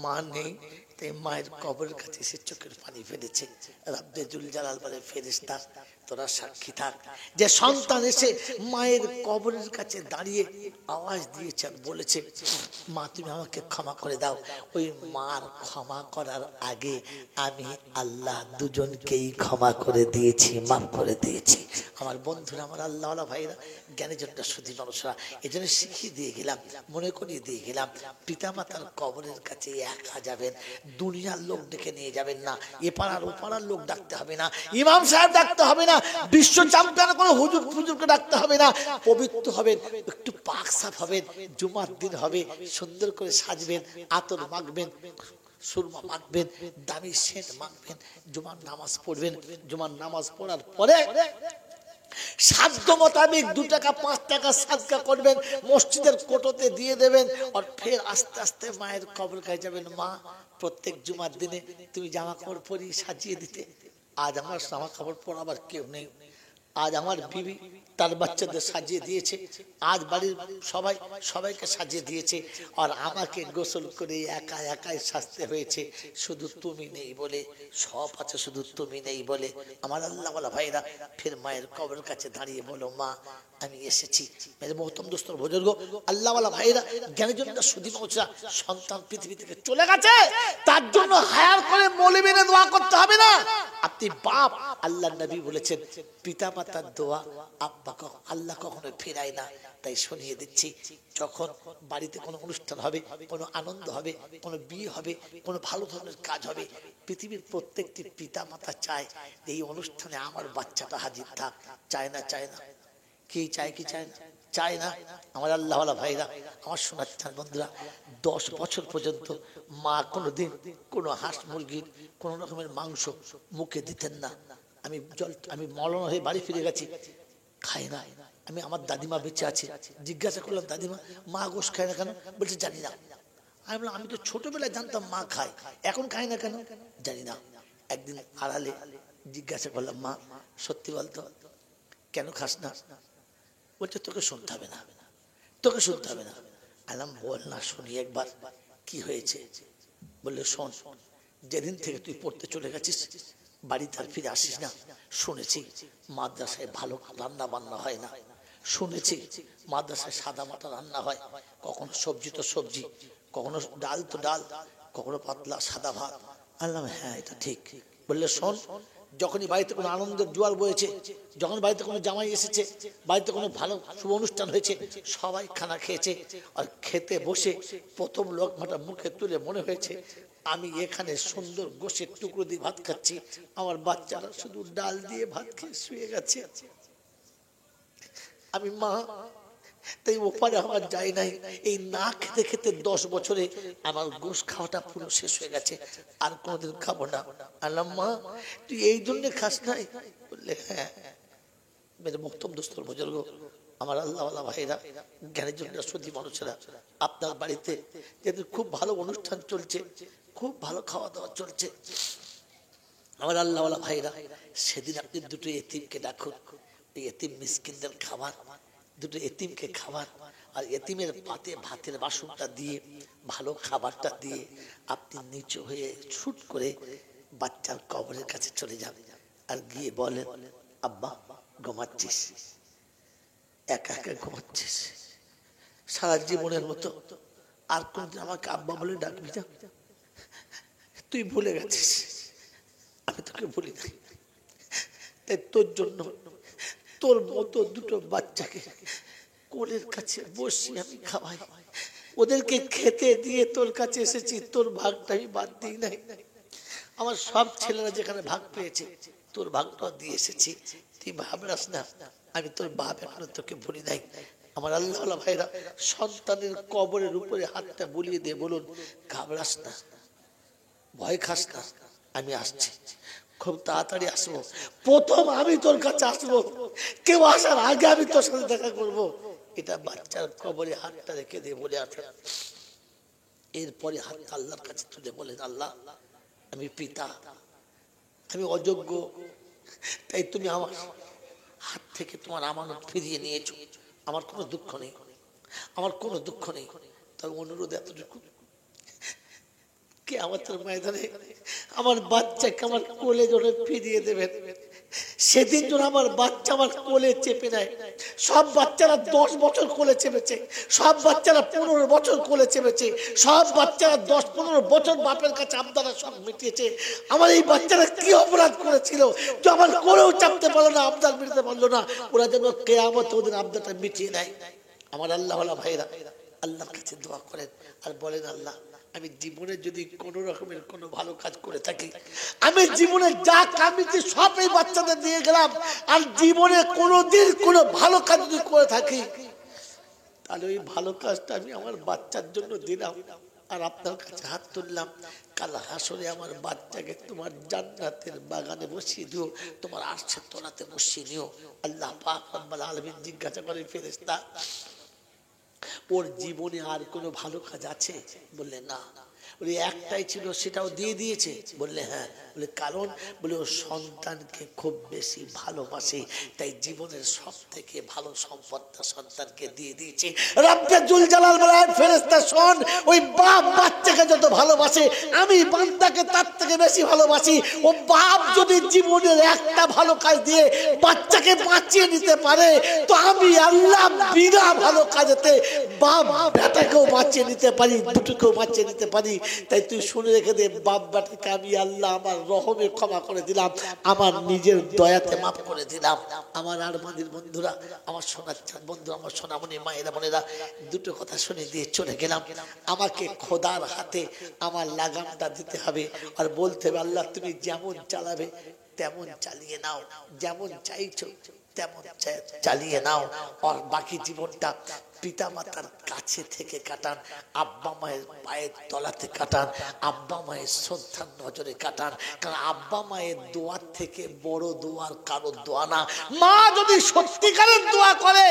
মা নেই, তাই মায়ের কবরের কাছে এসে চোখের পানি ফেলেছে। রাব্বে জুল জালাল বলে ফেরেশতা তোরা সাক্ষী থাক যে সন্তান এসে মায়ের কবরের কাছে দাঁড়িয়ে আওয়াজ দিয়েছে আর বলেছে মা তুমি আমাকে ক্ষমা করে দাও। ওই মার ক্ষমা করার আগে আমি আল্লাহ দুজনকেই ক্ষমা করে দিয়েছি, মাফ করে দিয়েছি। আমার বন্ধুরা, আমার আল্লাহওয়ালা ভাইরা, জ্ঞানীজনটা শুধু মানুষরা, এই জন্য শিখিয়ে দিয়ে গেলাম, মনে করিয়ে দিয়ে গেলাম, পিতা মাতার কবরের কাছে একা যাবেন, দুনিয়ার লোক ডেকে নিয়ে যাবেন না, এ পাড়ার ও পাড়ার লোক ডাকতে হবে না, ইমাম সাহেব ডাকতে হবে না, বিশ্ব চ্যাম্পিয়ন কোনো হুজুর ফুজুরকে ডাকতে হবে না, পবিত্র হবেন, একটু পাক সাফ হবেন, জুমার দিন হবে, সুন্দর করে সাজবেন, আতর মাখবেন, সুরমা মাখবেন, দামি সেন্ট মাখবেন, জুমার নামাজ পড়বেন, জুমার নামাজ পড়ার পরে সাধ্য মোতাবেক 2 টাকা 5 টাকা সাদকা করবেন, মসজিদের কোটোতে দিয়ে দেবেন, আর ফের আস্তে আস্তে মায়ের কবর কাছে যাবেন। মা প্রত্যেক জুমার দিনে তুমি জামা কাপড় পরিয়ে সাজিয়ে দিতে, আজ আমার জামা কাপড় পরাবার কেউ নেই, আজ আমার বিবি তার বাচ্চাদের সাজিয়ে দিয়েছে, আজ বাড়ির সবাইকে সাজিয়ে দিয়েছে, আর আমাকে গোসল করে একা একাই সাজতে হয়েছে, শুধু তুমি নেই বলে, সব আছে শুধু তুমি নেই বলে। আমার আল্লাহওয়ালা ভাইরা ফের মায়ের কবরের কাছে দাঁড়িয়ে বলো মা আমি এসেছি। মেরে মহতম দোস্তর বুজুর্গ, আল্লাহওয়ালা ভাইরা, জ্ঞানীজনরা সুধী মানুষরা, সন্তান পৃথিবী থেকে চলে গেছে, তার জন্য হায়ার করে মৌলবি এনে দোয়া করতে হবে না। আপনি বাপ, আল্লাহ নবী বলেছেন পিতা মাতার দোয়া আব্বা আল্লাহ কখনো ফেরায় না। তাই শুনিয়ে দিচ্ছি, যখন বাড়িতে কোনো অনুষ্ঠান হবে, কোনো আনন্দ হবে, কোনো বিয়ে হবে, কোনো ভালো ধরনের কাজ হবে, পৃথিবীর প্রত্যেকটি পিতা মাতা চায় এই অনুষ্ঠানে আমার বাচ্চাটা হাজির থাক, চায় না? চায় না? কি চায়, কি চায় না? চায় না? আমার আল্লাহওয়ালা ভাইরা, আমার শোনাচ্ছেন বন্ধুরা, 10 বছর পর্যন্ত মা কোনোদিন কোনো হাঁস মুরগির কোন রকমের মাংস মুখে দিতেন না। আমি মলন হয়ে বাড়ি ফিরে গেছি, খাই না। আমি আমার দাদিমা বেঁচে আছে, জিজ্ঞাসা করলাম দাদিমা মা গোশ খায় না কেন? বলছে জানি না। আমি বললাম আমি তো ছোটবেলায় জানতাম মা খায়, এখন খায় না কেন? জানি না। একদিন আড়ালে জিজ্ঞাসা করলাম মা সত্যি বলতো কেন খাস না? বলছে তোকে শুনতে হবে না, তোকে শুনতে হবে না। আলাম বল না শুনি একবার কি হয়েছে। বললে শোন, যেদিন থেকে তুই পড়তে চলে গেছিস বাড়িতে আর ফিরে আসিস না, শুনেছি মাদ্রাসায় ভালো রান্না বান্না হয় না, শুনেছি মাদ্রাসায় সাদা মাটা রান্না হয়, কখনো সবজি তো সবজি, কখনো ডাল তো ডাল, কখনো পাতলা সাদা ভাত। আল্লাহ হ্যাঁ এটা ঠিক। বললে শোন, যখনই বাড়িতে কোনো আনন্দের জোয়ার বয়েছে, যখন বাড়িতে কোনো জামাই এসেছে, বাড়িতে কোনো ভালো শুভ অনুষ্ঠান হয়েছে, সবাই খানা খেয়েছে, আর খেতে বসে প্রথম লোকমাটা মুখে তুলে মনে হয়েছে আমি এখানে সুন্দর গোশের টুকরো দিয়ে ভাত খাচ্ছি, আমার বাচ্চারা শুধু ডাল দিয়ে ভাত খেয়ে শুয়ে গেছে। আমি মা, তাই ওপারে আমার যাই নাই। এই না খেতে খেতে 10 বছরে আমার গোশ খাওয়াটা পুরো শেষ হয়ে গেছে, আর কোনোদিন খাবো না। আল্লাহ মা, তুই এই জন্য খাস নাই? বললে হ্যাঁ। মেরে মুক্তম দোস্তর বুজুর্গ, আমার আল্লাহওয়ালা ভাইরা, জ্ঞানের জন্য সত্যি মানুষেরা, আপনার বাড়িতে যেহেতু খুব ভালো অনুষ্ঠান চলছে, খুব ভালো খাওয়া দাওয়া চলছে, আমার আল্লাহওয়ালা ভাইরা, সেদিন আপনি দুটো এতিমকে ডাকুন। এই এতিম মিসকিনদের খাবার, দুটো এতিমকে খাবার, আর এতিমের পাতে ভাতের বাসনটা দিয়ে, ভালো খাবারটা দিয়ে আপনি নিচু হয়ে ছুট করে বাচ্চার কবরের কাছে চলে যান, আর গিয়ে বলেন, আব্বা ঘুমাচ্ছিস, একা একা ঘুমাচ্ছিস সারা জীবনের মতো, আর কোনদিন আমাকে আব্বা বলে ডাকবি না। তুই ভুলে গেছিস, আমি তোকে ভুলি নাই। তাই তোর জন্য তোর মতো দুটো বাচ্চাকে কোলের কাছে বসি আমি খাওয়াই, ওদেরকে খেতে দিয়ে তোর কাছে এসেছি, তোর ভাগটা আমি বাদ দিই নাই। আমার সব ছেলেরা যেখানে ভাগ পেয়েছে, তোর ভাগটা দিয়ে এসেছি। তুই ভাবরাস না, আমি তোর বাপ এখনো তোকে ভুলি নাই। আমার আল্লাহ ভাইরা, সন্তানের কবরের উপরে হাতটা বুলিয়ে দিয়ে বলুন, ঘাবড়াস না, ভয় খাস না, আমি আসছি, খুব তাড়াতাড়ি আসবো, প্রথম আমি তোর কাছে আসবো, কেউ আসার আগে আমি তোর সাথে দেখা করবো। এটা বাচ্চার কবরে হাতটা রেখে দিয়ে বলে আসেন। এরপরে হাতটা আল্লাহর কাছে তুলে বলেন, আল্লাহ আমি পিতা, আমি অযোগ্য, তাই তুমি আমার হাত থেকে তোমার আমানত ফিরিয়ে নিয়েছো, আমার কোনো দুঃখ নেই, আমার কোনো দুঃখ নেই। তবে অনুরোধ এতটুকু, কে আমাদের ময়দানে আমার বাচ্চাকে আমার কোলে জোরে ফিরিয়ে দেবেন। সেদিন যখন আমার বাচ্চা আমার কোলে চেপে নেয়, সব বাচ্চারা 10 বছর কোলে চেপেছে, সব বাচ্চারা 15 বছর কোলে চেপেছে, সব বাচ্চারা 10-15 বছর বাপের কাছে আবদারা সব মিটিয়েছে। আমার এই বাচ্চারা কি অপরাধ করেছিল যে আমার কোলেও চাপতে পারলো না, আবদার মিটাতে পারলো না? ওরা যেন কিয়ামতে ওদের আবদারটা মিটিয়ে নেয়। আমার আল্লাহওয়ালা ভাইরা, আল্লাহর কাছে দোয়া করেন আর বলেন, আল্লাহ আমি জীবনে যদি কোন রকমের কোনো ভালো কাজ করে থাকি, আমি জীবনে যা কামিয়েছি সব এই বাচ্চাদের দিয়ে গেলাম, আর জীবনে কোনোদিন কোনো ভালো কাজ যদি করে থাকি, তাহলে ওই ভালো কাজটা আমি আমার বাচ্চার জন্য দিলাম, আর আপনার কাছে হাত তুললাম। কাল হাসরে আমার বাচ্চাকে তোমার জান্নাতের বাগানে বসিয়ে দিও, তোমার আরশের তলাতে বসিয়ে নিও। আল্লাহ পাক রব্বুল আলামিন জিজ্ঞাসা করে, ফেরেশতা ওর জীবনে আর কোনো ভালো কাজ আছে? বললে না। বলে একটাই ছিল, সেটাও দিয়ে দিয়েছে? বললে হ্যাঁ। বলে কারণ? বলে ও সন্তানকে খুব বেশি ভালোবাসে, তাই জীবনের সব থেকে ভালো সম্পদটা সন্তানকে দিয়ে দিয়েছে। রব্বে জুল জালাল বলেন, ফেরেশতা শোন, ওই বাপ বাচ্চাকে যত ভালোবাসে, আমি বান্দাকে তার থেকে বেশি ভালোবাসি। ও বাপ যদি জীবনের একটা ভালো কাজ দিয়ে বাচ্চাকে বাঁচিয়ে নিতে পারে, তো আমি আল্লাহ বিনা ভালো কাজেতে বাপ বেটাকেও বাঁচিয়ে নিতে পারি, দুটোকেও বাঁচিয়ে নিতে পারি। তাই তুই শুনে রেখে দে, বাপ বেটাকে আমি আল্লাহ আমার রহমে ক্ষমা করে দিলাম, আমার নিজের দয়াতে মাফ করে দিলাম। আমার আর মাদির বন্ধুরা, আমার সোনার বন্ধু, আমার সোনামণি মায়েরা বোনেরা, দুটো কথা শুনে দিয়ে চলে গেলাম। আমাকে খোদার হাতে আমার লাগামটা দিতে হবে, আর বলতে হবে, আল্লাহ তুমি যেমন চালাবে তেমন চালিয়ে নাও, যেমন চাইছো তেমন চালিয়ে নাও। আর বাকি জীবনটা পিতা মাতার কাছে থেকে কাটান, আব্বা মায়ের পায়ের তলাতে কাটান, আব্বা মায়ের শ্রদ্ধার নজরে কাটান। কারণ আব্বা মায়ের দোয়ার থেকে বড় দোয়ার কারোর দোয়া না। মা যদি সত্যিকারের দোয়া করে,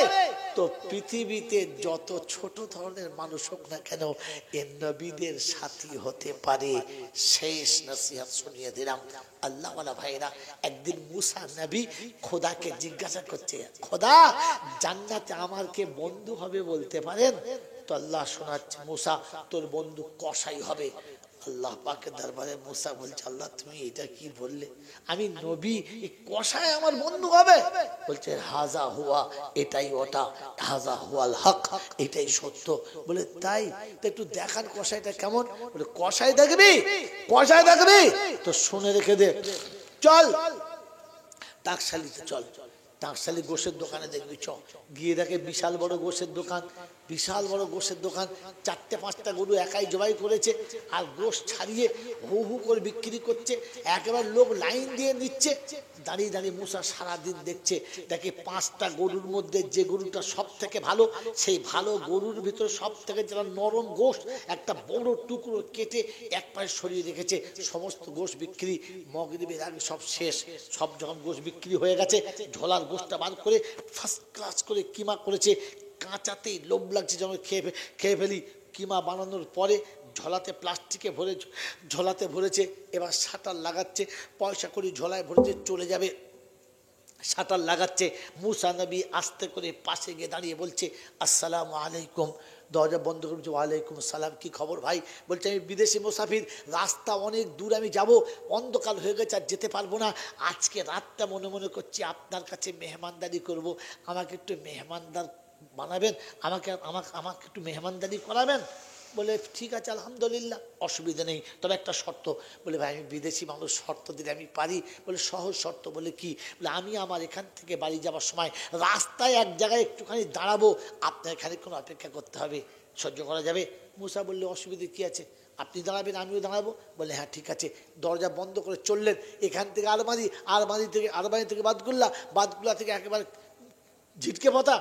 তো পৃথিবীতে যত ছোট ধরনের মানুষ হোক না কেন, এ নবীদের সাথী হতে পারে। শেষ নসিহত শুনিয়ে দিলাম। আল্লাহওয়ালা ভাইরা, একদিন মুসা নবী খোদাকে জিজ্ঞাসা করছে, খোদা জান্নাতে আমার কে বন্ধু হবে বলতে পারেন? তো আল্লাহ শোনাচ্ছে, মুসা তোর বন্ধু কসাই হবে। আল্লাহ পাকের দরবারে মুসা বলছে, আল্লাহ তুমি এটা কি বললে? আমি নবী, কসাই আমার বন্ধু হবে? বলছে হাজা হুয়া, এটাই ওটা, হাজা হুয়াল হক, এটাই সত্য। বলে তাই? তো একটু দেখান কসাইটা কেমন? বলে কসাই দেখবি, কসাই দেখবি তো শুনে রেখে দে, চল টাকশালিতে চল। টাকশালি গোশের দোকানে দেখবি চ, গিয়ে দেখে বিশাল বড় গোশের দোকান, বিশাল বড় গোশের দোকান, 4-5টা গরু একাই জবাই করেছে, আর গোশ ছাড়িয়ে হু হু করে বিক্রি করছে, একেবারে লোক লাইন দিয়ে নিচ্ছে। দাঁড়িয়ে দাঁড়িয়ে মুসা সারাদিন দেখছে, দেখে 5টা গরুর মধ্যে যে গরুটা সব থেকে ভালো, সেই ভালো গরুর ভিতরে সব থেকে যারা নরম গোশ একটা বড় টুকরো কেটে এক পাশে সরিয়ে রেখেছে। সমস্ত গোশ বিক্রি, মাগরিবের আগে সব শেষ। সব যখন গোশ বিক্রি হয়ে গেছে, ঝোলার গোশটা বার করে ফার্স্ট ক্লাস করে কিমা করেছে। কাঁচাতেই লোভ লাগছে, যেন খেয়ে ফেলি। কিমা বানানোর পরে ঝোলাতে প্লাস্টিকে ভরে, ঝোলাতে ভরেছে। এবার শাটার লাগাচ্ছে, পয়সা করে ঝোলায় ভরেছে, চলে যাবে। শাটার লাগাচ্ছে, মুসা নবী আস্তে করে পাশে গিয়ে দাঁড়িয়ে বলছে আসসালামু আলাইকুম। দরজা বন্ধ করে বলছে ওয়ালাইকুম সালাম, কি খবর ভাই? বলছে আমি বিদেশি মুসাফির, রাস্তা অনেক দূর আমি যাব, অন্ধকার হয়ে গেছে আর যেতে পারবো না। আজকে রাতটা মনে মনে করছি আপনার কাছে মেহমানদারি করব, আমাকে একটু মেহমানদার বানাবেন, আমাকে আমাকে আমাকে একটু মেহমানদারি করাবেন। বলে ঠিক আছে আলহামদুলিল্লাহ, অসুবিধা নেই, তবে একটা শর্ত। বলে ভাই আমি বিদেশি মানুষ, শর্ত দিলে আমি পারি। বলে সহজ শর্ত। বলে কি? বলে আমি আমার এখান থেকে বাড়ি যাওয়ার সময় রাস্তায় এক জায়গায় একটুখানি দাঁড়াবো, আপনার এখানে কোনো অপেক্ষা করতে হবে, সহ্য করা যাবে? মুসা বললে অসুবিধে কী আছে, আপনি দাঁড়াবেন আমিও দাঁড়াবো। বলে হ্যাঁ ঠিক আছে। দরজা বন্ধ করে চললেন, এখান থেকে আলমারি, আলমারি থেকে বাদগুলা থেকে একেবারে ঝিটকে পাতা।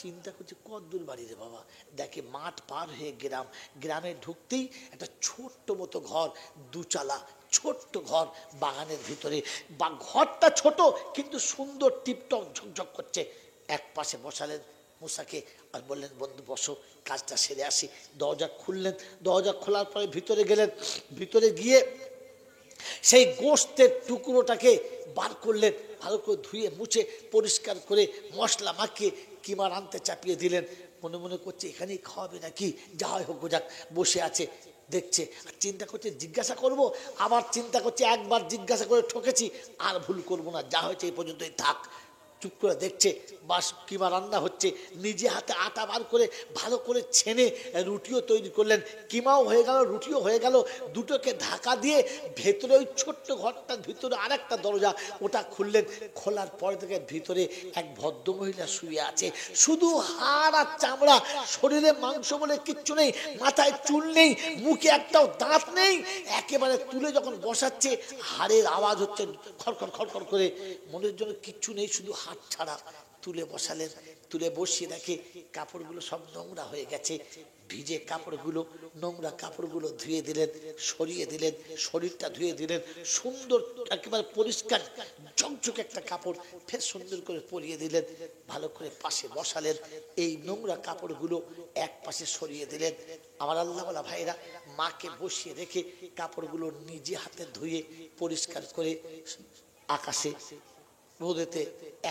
চিন্তা করছে কত দূর বাড়ি রে বাবা, দেখে মাঠ পার হয়ে গ্রাম, গ্রামে ঢুকতেই একটা ছোট্ট মতো ঘর, 2 চালা ছোট্ট ঘর বাগানের ভিতরে। বা ঘরটা ছোট কিন্তু সুন্দর, টিপটপ ঝকঝক করছে। এক পাশে বসালেন মুসাকে আর বললেন বন্ধু বসো, কাজটা সেরে আসি। দরজা খুললেন, দরজা খোলার পরে ভিতরে গেলেন। ভিতরে গিয়ে সেই গোশতের টুকরোটাকে বার করলেন, ভালো করে ধুয়ে মুছে পরিষ্কার করে মশলা মাখিয়ে কিমার আনতে চাপিয়ে দিলেন। মনে মনে করছে এখানেই খাওয়াবে নাকি, যা হয় হোক যাক। বসে আছে দেখছে, আর চিন্তা করছে জিজ্ঞাসা করব। আবার চিন্তা করছে একবার জিজ্ঞাসা করে ঠকেছি, আর ভুল করব না, যা হয়েছে এই পর্যন্তই থাক। চুপ করে দেখছে বাস কিমা রান্না হচ্ছে, নিজে হাতে আটা বার করে ভালো করে ছেনে রুটিও তৈরি করলেন। কিমাও হয়ে গেল, রুটিও হয়ে গেল। দুটোকে ঢাকা দিয়ে ভেতরে ওই ছোট্ট ঘরটার ভিতরে আরেকটা দরজা, ওটা খুললেন। খোলার পরে থেকে ভিতরে এক ভদ্রমহিলা শুয়ে আছে, শুধু হাড় আর চামড়া, শরীরে মাংস বলে কিচ্ছু নেই, মাথায় চুল নেই, মুখে একটাও দাঁত নেই। একেবারে তুলে যখন বসাচ্ছে হাড়ের আওয়াজ হচ্ছে খড়খড় খড়খড় করে, মনের জন্য কিচ্ছু নেই, শুধু হাত ছাড়া। তুলে বসালেন, তুলে বসিয়ে দেখে কাপড়গুলো সব নোংরা হয়ে গেছে। ভিজে কাপড়গুলো, নোংরা কাপড়গুলো ধুয়ে দিলেন, সরিয়ে দিলেন, শরীরটা ধুয়ে দিলেন। সুন্দর একেবারে পরিষ্কার ঝকঝকে একটা কাপড় ফের সুন্দর করে পরিয়ে দিলেন। ভালো করে পাশে বসালেন, এই নোংরা কাপড়গুলো এক পাশে সরিয়ে দিলেন। আমার আল্লাহওয়ালা ভাইরা মাকে বসিয়ে রেখে কাপড়গুলো নিজে হাতে ধুয়ে পরিষ্কার করে আকাশে রোদেতে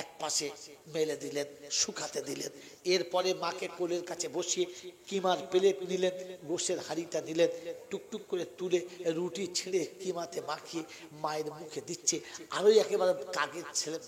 এক পাশে মেলে দিলেন, শুকাতে দিলেন। এরপরে মাকে কোলের কাছে বসিয়ে কিমার প্লেট নিলেন, গোশের হাঁড়িটা নিলেন, টুকটুক করে তুলে রুটি ছিঁড়ে কিমাতে মাখিয়ে মায়ের মুখে দিচ্ছে। আরোই একেবারে কাকের ছেলে,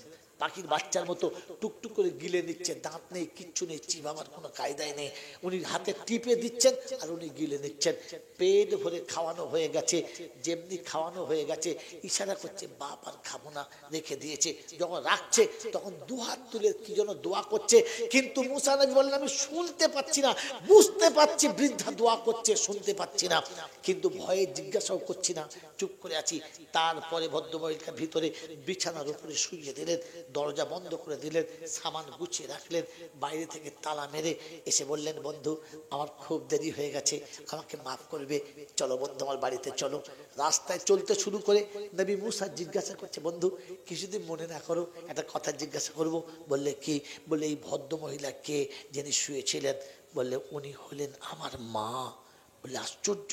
পাখির বাচ্চার মতো টুকটুক করে গিলে নিচ্ছে, দাঁত নেই, কিচ্ছু নেই, চিবাবার কোনো কায়দায় নেই। উনি হাতে টিপে দিচ্ছেন আর উনি গিলে নিচ্ছেন। পেট ভরে খাওয়ানো হয়ে গেছে, যেমনি খাওয়ানো হয়ে গেছে ইশারা করছে বাপ আর খাবো না, রেখে দিয়েছে। যখন রাখছে তখন 2 হাত তুলে কি যেন দোয়া করছে, কিন্তু মুসা নবী বললেন আমি শুনতে পাচ্ছি না, বুঝতে পাচ্ছি বৃদ্ধা দোয়া করছে, শুনতে পাচ্ছি না, কিন্তু ভয়ে জিজ্ঞাসাও করছি না, চুপ করে আছি। তারপরে ভদ্রমহিলার ভিতরে বিছানার উপরে শুইয়ে দিলেন, দরজা বন্ধ করে দিলেন, সামান গুছিয়ে রাখলেন। বাইরে থেকে তালা মেরে এসে বললেন বন্ধু আমার খুব দেরি হয়ে গেছে, আমাকে মাফ করবে, চলো বন্ধু আমার বাড়িতে চলো। রাস্তায় চলতে শুরু করে নবী মুসা জিজ্ঞাসা করছে বন্ধু কিছুদিন মনে না করো, একটা কথা জিজ্ঞাসা করব। বললে কি? বলে এই ভদ্র মহিলা কে যিনি শুয়েছিলেন? বললে উনি হলেন আমার মা। বললে আশ্চর্য,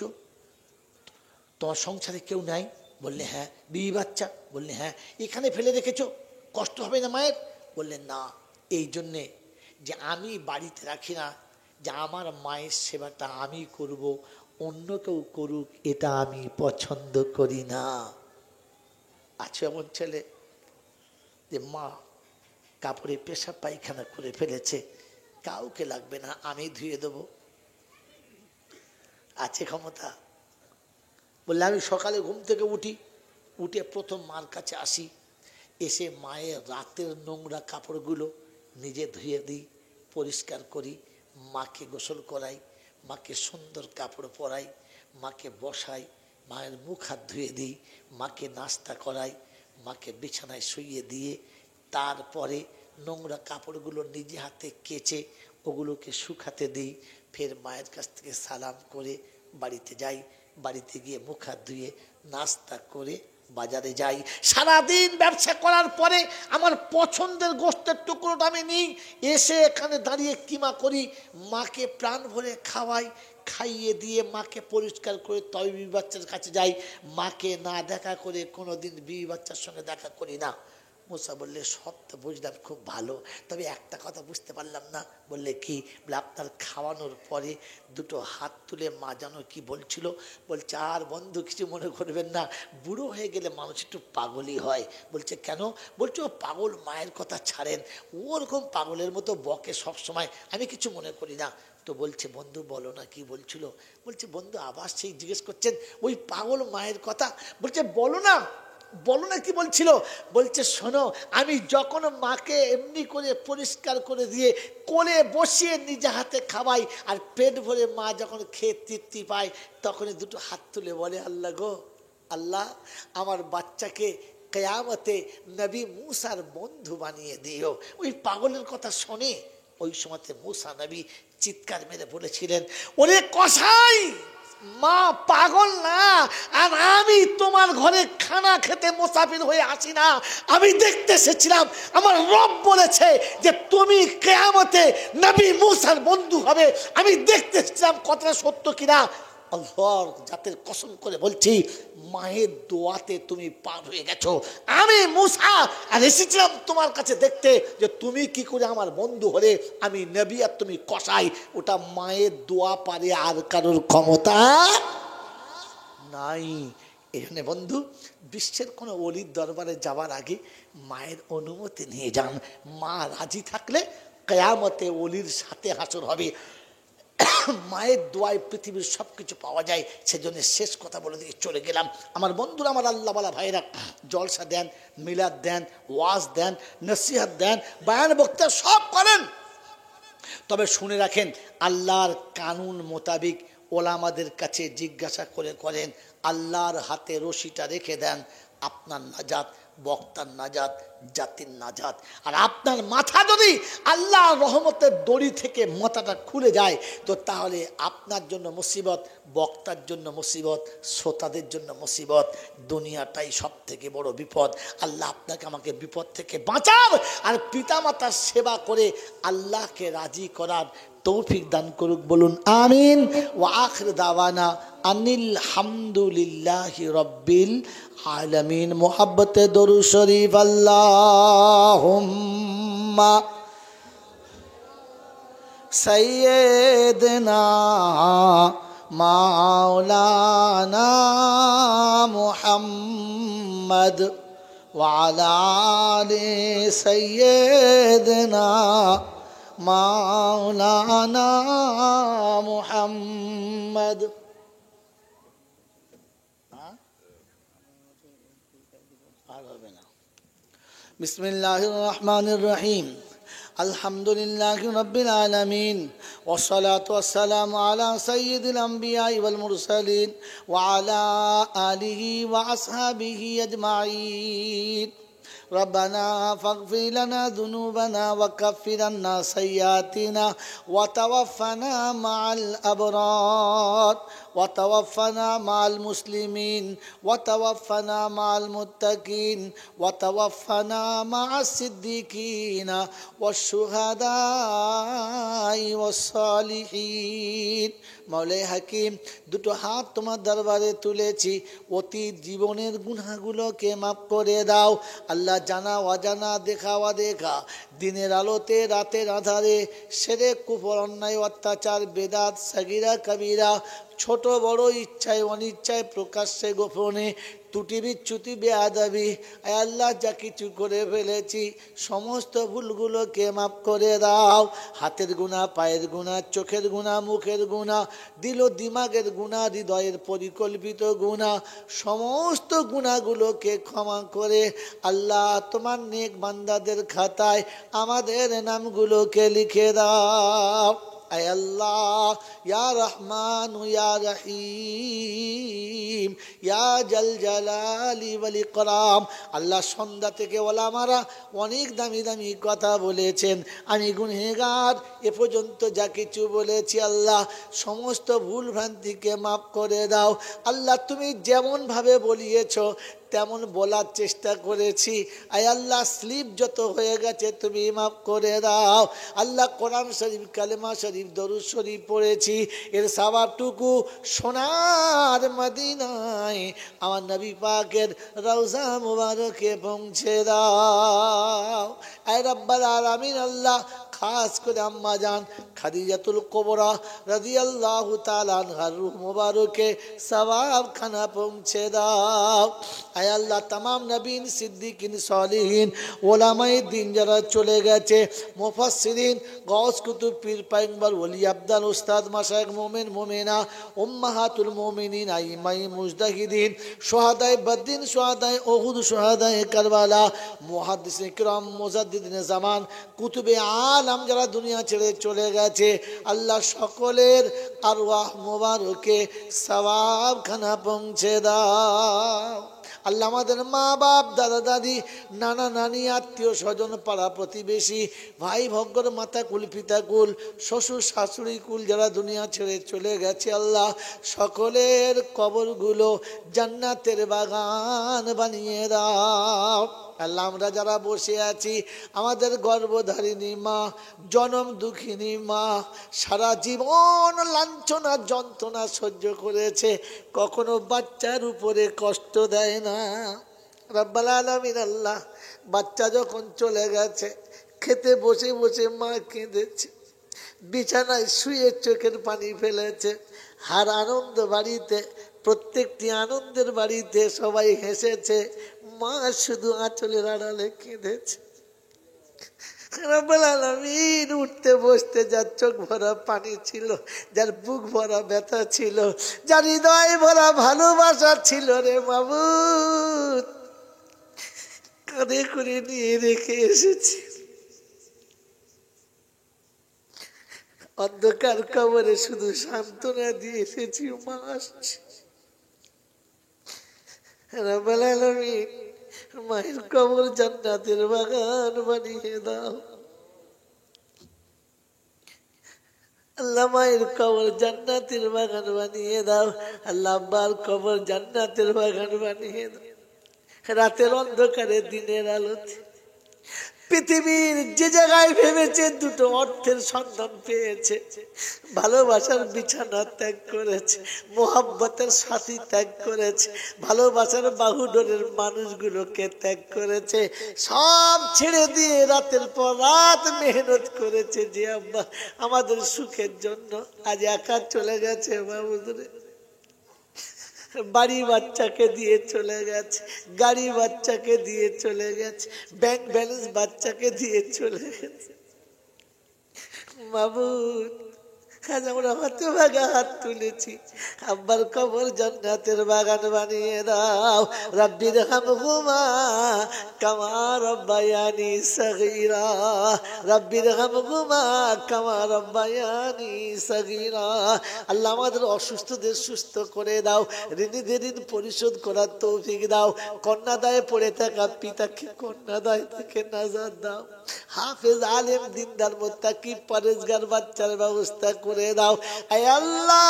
তোমার সংসারে কেউ নাই? বললে হ্যাঁ। বিবি বাচ্চা? বললে হ্যাঁ। এখানে ফেলে রেখেছো, কষ্ট হবে না মায়ের? বললেন না, এই জন্যে যে আমি বাড়িতে রাখি না, যে আমার মায়ের সেবাটা আমি করব, অন্য কেউ করুক এটা আমি পছন্দ করি না। আছে এমন ছেলে যে মা কাপড়ে পেশাব পায়খানা করে ফেলেছে, কাউকে লাগবে না, আমি ধুয়ে দেবো? আছে ক্ষমতা? বললে আমি সকালে ঘুম থেকে উঠে প্রথম মার কাছে আসি, এসে মায়ের রাতের নোংরা কাপড়গুলো নিজে ধুয়ে দিই, পরিষ্কার করি, মাকে গোসল করাই, মাকে সুন্দর কাপড় পরাই, মাকে বসাই, মায়ের মুখ হাত ধুয়ে দিই, মাকে নাস্তা করাই, মাকে বিছানায় শুইয়ে দিয়ে তারপরে নোংরা কাপড়গুলো নিজে হাতে কেচে ওগুলোকে শুকাতে দিই। ফের মায়ের কাছ থেকে সালাম করে বাড়িতে যাই, বাড়িতে গিয়ে মুখ হাত ধুয়ে নাস্তা করে বাজারে যাই। সারাদিন ব্যবসা করার পরে আমার পছন্দের গোশতের টুকরোটা আমি নিই, এসে এখানে দাঁড়িয়ে কিমা করি, মাকে প্রাণ ভরে খাওয়াই, খাইয়ে দিয়ে মাকে পরিষ্কার করে তবে বিবি বাচ্চার কাছে যাই। মাকে না দেখা করে কোনোদিন বিবি বাচ্চার সঙ্গে দেখা করি না। মুসা বললে সব তো বুঝলাম, খুব ভালো, তবে একটা কথা বুঝতে পারলাম না। বললে কি? বলে আপনার খাওয়ানোর পরে দুটো হাত তুলে মা যেন কি বলছিল, বলছে আর বন্ধু কিছু মনে করবেন না, বুড়ো হয়ে গেলে মানুষ একটু পাগলই হয়। বলছে কেন? বলছে ও পাগল, মায়ের কথা ছাড়েন, ওরকম পাগলের মতো বকে সব সময়, আমি কিছু মনে করি না। তো বলছে বন্ধু বলো না কি বলছিল? বলছে বন্ধু আবার সেই জিজ্ঞেস করছেন ওই পাগল মায়ের কথা। বলছে বলো না, বলো না কি বলছিল? বলছে শোনো, আমি যখন মাকে এমনি করে পরিষ্কার করে দিয়ে কোলে বসিয়ে নিজে হাতে খাওয়াই, আর পেট ভরে মা যখন খেয়ে তৃপ্তি পায়, তখনই দুটো হাত তুলে বলে আল্লাহ গো আল্লাহ, আমার বাচ্চাকে কিয়ামতে নবী মুসার বন্ধু বানিয়ে দিও। ওই পাগলের কথা শোনে ওই সময়তে মুসা নবী চিৎকার মেরে বলেছিলেন, ওরে কসাই, মা পাগল না, আর আমি তোমার ঘরে খানা খেতে মুসাফির হয়ে আসি না, আমি দেখতে এসেছিলাম আমার রব বলেছে যে তুমি কিয়ামতে নবী মুসার বন্ধু হবে, আমি দেখতে এসেছিলাম কথাটা সত্য কিনা। আল্লাহর জাতের কসম করে বলছি, মায়ের দোয়াতে তুমি পার হয়ে গেছো। আমি মুসা আর এসেছিলাম তোমার কাছে দেখতে যে তুমি কি করে আমার বন্ধু হলে, আমি নবী আর তুমি কসাই। ওটা মায়ের দোয়া পারে, আর কারোর ক্ষমতা নাই। এখানে বন্ধু বিশ্বের কোনো অলির দরবারে যাওয়ার আগে মায়ের অনুমতি নিয়ে যান। মা রাজি থাকলে কিয়ামতে অলির সাথে হাসর হবে। মায়ের দোয়ায় পৃথিবীর সব কিছু পাওয়া যায়। সেজন্য শেষ কথা বলে দিয়ে চলে গেলাম। আমার বন্ধুরা, আমার আল্লাহওয়ালা ভাইরা, জলসা দেন, মিলাদ দেন, ওয়াজ দেন, নসিহত দেন, বয়ান বক্তা সব করেন, তবে শুনে রাখেন আল্লাহর কানুন মোতাবিক ওলামাদের কাছে জিজ্ঞাসা করে করেন। আল্লাহর হাতে রশিটা রেখে দেন, আপনার নাজাত, বক্তার নাজাত, জাতির নাজাত। আর আপনার মাথা যদি আল্লাহর রহমতের দড়ি থেকে মাথাটা খুলে যায়, তো তাহলে আপনার জন্য মুসিবত, বক্তার জন্য মুসিবত, শ্রোতাদের জন্য মুসিবত, দুনিয়াটাই সব থেকে বড় বিপদ। আল্লাহ আপনাকে আমাকে বিপদ থেকে বাঁচান, আর পিতামাতার সেবা করে আল্লাহকে রাজি করার তৌফিক দান করুক। বলুন আমিন। ওয়া আখির দাওয়ানা আনিল হামদুলিল্লাহি রাব্বিল আলামিন। মুহাব্বতে দরুদ শরীফ। আল্লাহুম্মা সাইয়্যিদনা মাওলানা মুহাম্মদ ওয়া আলা আলি সাইয়্যিদনা মাওলানা মুহাম্মদ। বিসমিল্লাহির রহমানির রহিম। আলহামদুলিল্লাহি রাব্বিল আলামিন, ওয়াসসালাতু ওয়াসসালামু আলা সাইয়্যিদিল আমবিয়াই ওয়াল মুরসালিন ওয়া আলা আলিহি ওয়া আসহাবিহি আজমাইন। ربنا فاغفر لنا ذنوبنا وكفر عنا سيئاتنا وتوفنا مع الأبرار وتوفنا مع المسلمين وتوفنا مع المتقين وتوفنا مع الصديقين والشهداء والصالحين। মওলাই হাকিম, দুটো হাত তোমার দরবারে তুলেছি, অতীত জীবনের গুনাহগুলোকে মাফ করে দাও আল্লাহ। জানা অজানা, দেখা অদেখা, দিনের আলোতে রাতের আধারে, শিরক কুফর অন্যায় অত্যাচার বেদাত সগীরা কবিরা, ছোট বড়, ইচ্ছায় অনিচ্ছায়, প্রকাশ্যে গোপনে, ত্রুটি বিচ্যুতি বেয়াদবি আয় আল্লাহ যা কিছু করে ফেলেছি সমস্ত ভুলগুলোকে মাফ করে দাও। হাতের গুনাহ, পায়ের গুনাহ, চোখের গুনাহ, মুখের গুনাহ, দিল দিমাগের গুনাহ, হৃদয়ের পরিকল্পিত গুনাহ, সমস্ত গুনাহগুলোকে ক্ষমা করে আল্লাহ তোমার নেক বান্দাদের খাতায় আমাদের নামগুলোকে লিখে দাও। আয় আল্লাহ ইয়া রহমান ইয়া রহিম ইয়া জাল জালালি ওয়াল ইকরাম। আল্লাহ সন্ধ্যা থেকে ওলামারা অনেক দামি দামি কথা বলেছেন, আমি গুনহেগার এ পর্যন্ত যা কিছু বলেছি আল্লাহ সমস্ত ভুল ভ্রান্তিকে মাফ করে দাও। আল্লাহ তুমি যেমন ভাবে বলিয়েছ তেমন বলার চেষ্টা করেছি, আয় আল্লাহ স্লিপ যত হয়ে গেছে তুমি মাফ করে দাও। আল্লাহ কোরআন শরীফ, কালেমা শরীফ, দরুদ শরীফ পড়েছি, এর সওয়াবটুকু সোনার মদিনায় আমার নবী পাকের রওজা মুবারকে পৌঁছে দাও। আয় রব্বাল আলামিন আল্লাহ খাস করে আম্মা জান খাদিজাতুল কুবরা রাদিয়াল্লাহু তাআলা আনহার রূহ মুবারকে সওয়াব খানা পৌঁছে দাও। আয় আল্লাহ तमाम নবীন, সিদ্দিকিন, সালিহিন, ওলামায়ে দ্বীন যারা চলে গেছে, মুফাসসিরিন, গাউস কুতুব, পীর পয়গম্বর, ওলি আব্দাল, উস্তাদ, মাশায়েখ, মুমিন মুমিনা, উম্মাহাতুল মুমিনিন, আইমায়ে মুজতাহিদিন, শুহাদায়ে বদরিন, শুহাদায়ে উহুদ, শুহাদায়ে কারবালা, মুহাদ্দিসিন কিরাম, মুজাদ্দিদিনে জামান, কুতুবে আলম যারা দুনিয়া ছেড়ে চলে গেছে আল্লাহ সকলের আরওয়াহ মুবারকে সওয়াব খানা পৌঁছে দাও। আল্লাহ আমাদের মা বাপ, দাদা দাদি, নানা নানি, আত্মীয় স্বজন, পাড়া প্রতিবেশী, ভাই ভগ্গর, মাতা কুল, পিতা কুল, শ্বশুর শাশুড়ি কুল যারা দুনিয়া ছেড়ে চলে গেছে আল্লাহ সকলের কবরগুলো জান্নাতের বাগান বানিয়ে দাও। আল্লাহ আমরা যারা বসে আছি আমাদের গর্ভধারিণী মা, জনম দুঃখিনী মা, সারা জীবন লাঞ্ছনা যন্ত্রণা সহ্য করেছে, কখনো বাচ্চার উপরে কষ্ট দেয় না। রব্বুল আলামিন আল্লাহ বাচ্চা যখন চলে গেছে খেতে বসে বসে মা কেঁদেছে, বিছানায় শুয়ে চোখের পানি ফেলেছে। হার আনন্দ বাড়িতে, প্রত্যেকটি আনন্দের বাড়িতে সবাই হেসেছে, মা শুধু আঁচলের আড়ালে কেঁদেছে। রব্বুল আলামিন উঠতে বসতে যার চোখ ভরা পানি ছিল, যার বুক ভরা ব্যথা ছিল, যার হৃদয় ভরা ভালোবাসা ছিল রে মাবুদ, কাঁধে করে নিয়ে রেখে এসেছি। অন্ধকার কবরে শুধু সান্ত্বনা দিয়ে এসেছি, মা আসছে। রব্বুল আলামিন মায়ের কবর জান্নাতের বাগান বানিয়ে দাও। আল্লাহ মায়ের কবর জান্নাতের বাগান বানিয়ে দাও। আল্লাহ আব্বার কবর জান্নাতের বাগান বানিয়ে দাও। রাতের অন্ধকারে দিনের আলোতে পৃথিবীর যে জায়গায় ভেবেছে দুটো অর্থের সন্ধান পেয়েছে, ভালোবাসার বিছানা ত্যাগ করেছে, মোহাব্বতের সাথী ত্যাগ করেছে, ভালোবাসার বাহুডোরের মানুষগুলোকে ত্যাগ করেছে, সব ছেড়ে দিয়ে রাতের পর রাত মেহনত করেছে যে আব্বা আমাদের সুখের জন্য, আজ একা চলে গেছে বাবুদরে। বাড়ি বাচ্চাকে দিয়ে চলে গেছে, গাড়ি বাচ্চাকে দিয়ে চলে গেছে, ব্যাংক ব্যালেন্স বাচ্চাকে দিয়ে চলে গেছে। মাবুদ আজ আমরা হতভাগা হাত তুলেছি, আব্বার কবর জান্নাতের বাগান বানিয়ে দাও। রাব্বির হামহুমা কামা রাব্বায়ানি সগীরা, রাব্বির হামহুমা কামা রাব্বায়ানি সগীরা। আল্লাহ আমাদের অসুস্থদের সুস্থ করে দাও, ঋণীদের ঋণ পরিশোধ করার তৌফিক দাও, কন্যাদায়ে পড়ে থাকা পিতাকে কন্যাদায় থেকে নাজাত দাও, হাফেজ আলেম দিনদার মুত্তাকি পরেজগার বাচ্চার ব্যবস্থা করে দাও। আয় আল্লাহ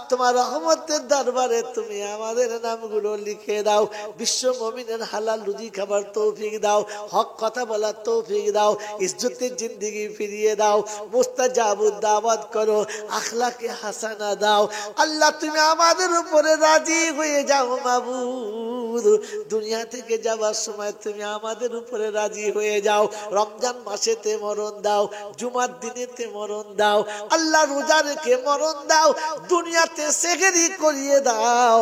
তোমার রহমতের দরবারে তুমি আমাদের নামগুলো লিখে দাও, বিশ্ব মুমিনের হালাল রুজি খাবার তৌফিক দাও, হক কথা বলার তৌফিক দাও, ইজ্জতের জিন্দেগি ফিরিয়ে দাও, মুস্তাজাবুদ দাওয়াত করো, আখলাকে হাসানা দাও। আল্লাহ তুমি আমাদের উপরে রাজি হয়ে যাও মাবুদ। মাবুদ দুনিয়া থেকে যাবার সময় তুমি আমাদের উপরে রাজি হয়ে যাও, রমজান মাসেতে মরণ দাও, জুমার দিনেতে মরণ দাও, আল্লাহ রোজা রেখে মরণ দাও, দুনিয়াতে সেহরি করিয়ে দাও,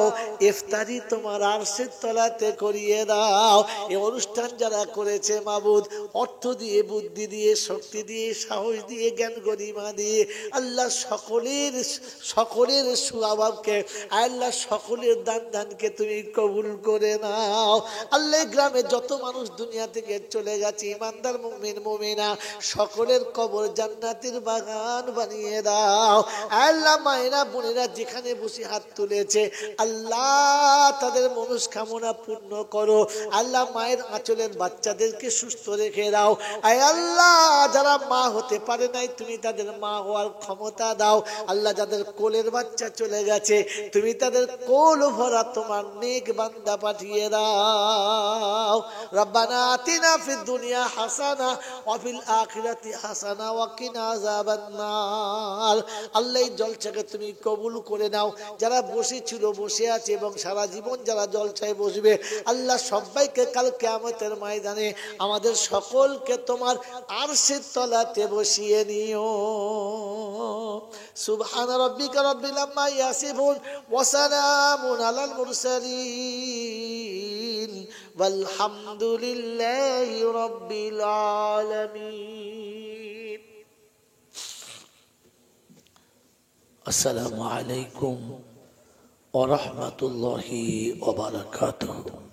ইফতারি তোমার আরশের তলাতে করিয়ে দাও। এই অনুষ্ঠান যারা করেছে মাবুদ, অর্থ দিয়ে, বুদ্ধি দিয়ে, শক্তি দিয়ে, সাহস দিয়ে, জ্ঞান গরিমা দিয়ে, আল্লাহ সকলের সুআবাবকে, আল্লাহ সকলের দানকে তুমি কবুল করে নাও। আল্লাহ গ্রামে যত মানুষ দুনিয়া থেকে চলে গেছে ইমানদার মুমিন মুমিনা, সকলের কবর জান্নাতের বাগান বানিয়ে দাও। আল্লাহ মায়েরা বোনেরা যেখানে বসে হাত তুলেছে আল্লাহ তাদের মনস্কামনা পূর্ণ করো। আল্লাহ মায়ের আঁচলের বাচ্চাদেরকে সুস্থ রেখে দাও। আয় আল্লাহ যারা মা হতে পারে নাই তুমি তাদের মা হওয়ার ক্ষমতা দাও। আল্লাহ যাদের কোলের বাচ্চা চলে গেছে তুমি তাদের কোল ভরা তোমার নেক বান্দা পাঠিয়ে দাও। রব্বানা আতিনা ফিদ দুনিয়া হাসানা ওয়া ফিল আখিরাতি হাসানা ওয়া কিনা আযাবান নার। আল্লাহ এই জলসাকে তুমি কবুল করে নাও। যারা বসেছিল, বসে আছে এবং সারা জীবন যারা জলসায় বসবে আল্লাহ সবাইকে কাল কিয়ামতের ময়দানে আমাদের সকলকে তোমার আরশের তলাতে বসিয়ে নিও। সুবহান রাব্বিকা রাব্বিল আম্মা ইয়াসিফুন ওয়া সালামুন আলাল মুরসালিন ওয়ালহামদুলিল্লাহি রাব্বিল আলামিন। আসসালামু আলাইকুম ওয়া রাহমাতুল্লাহি ওয়া বারাকাতুহু।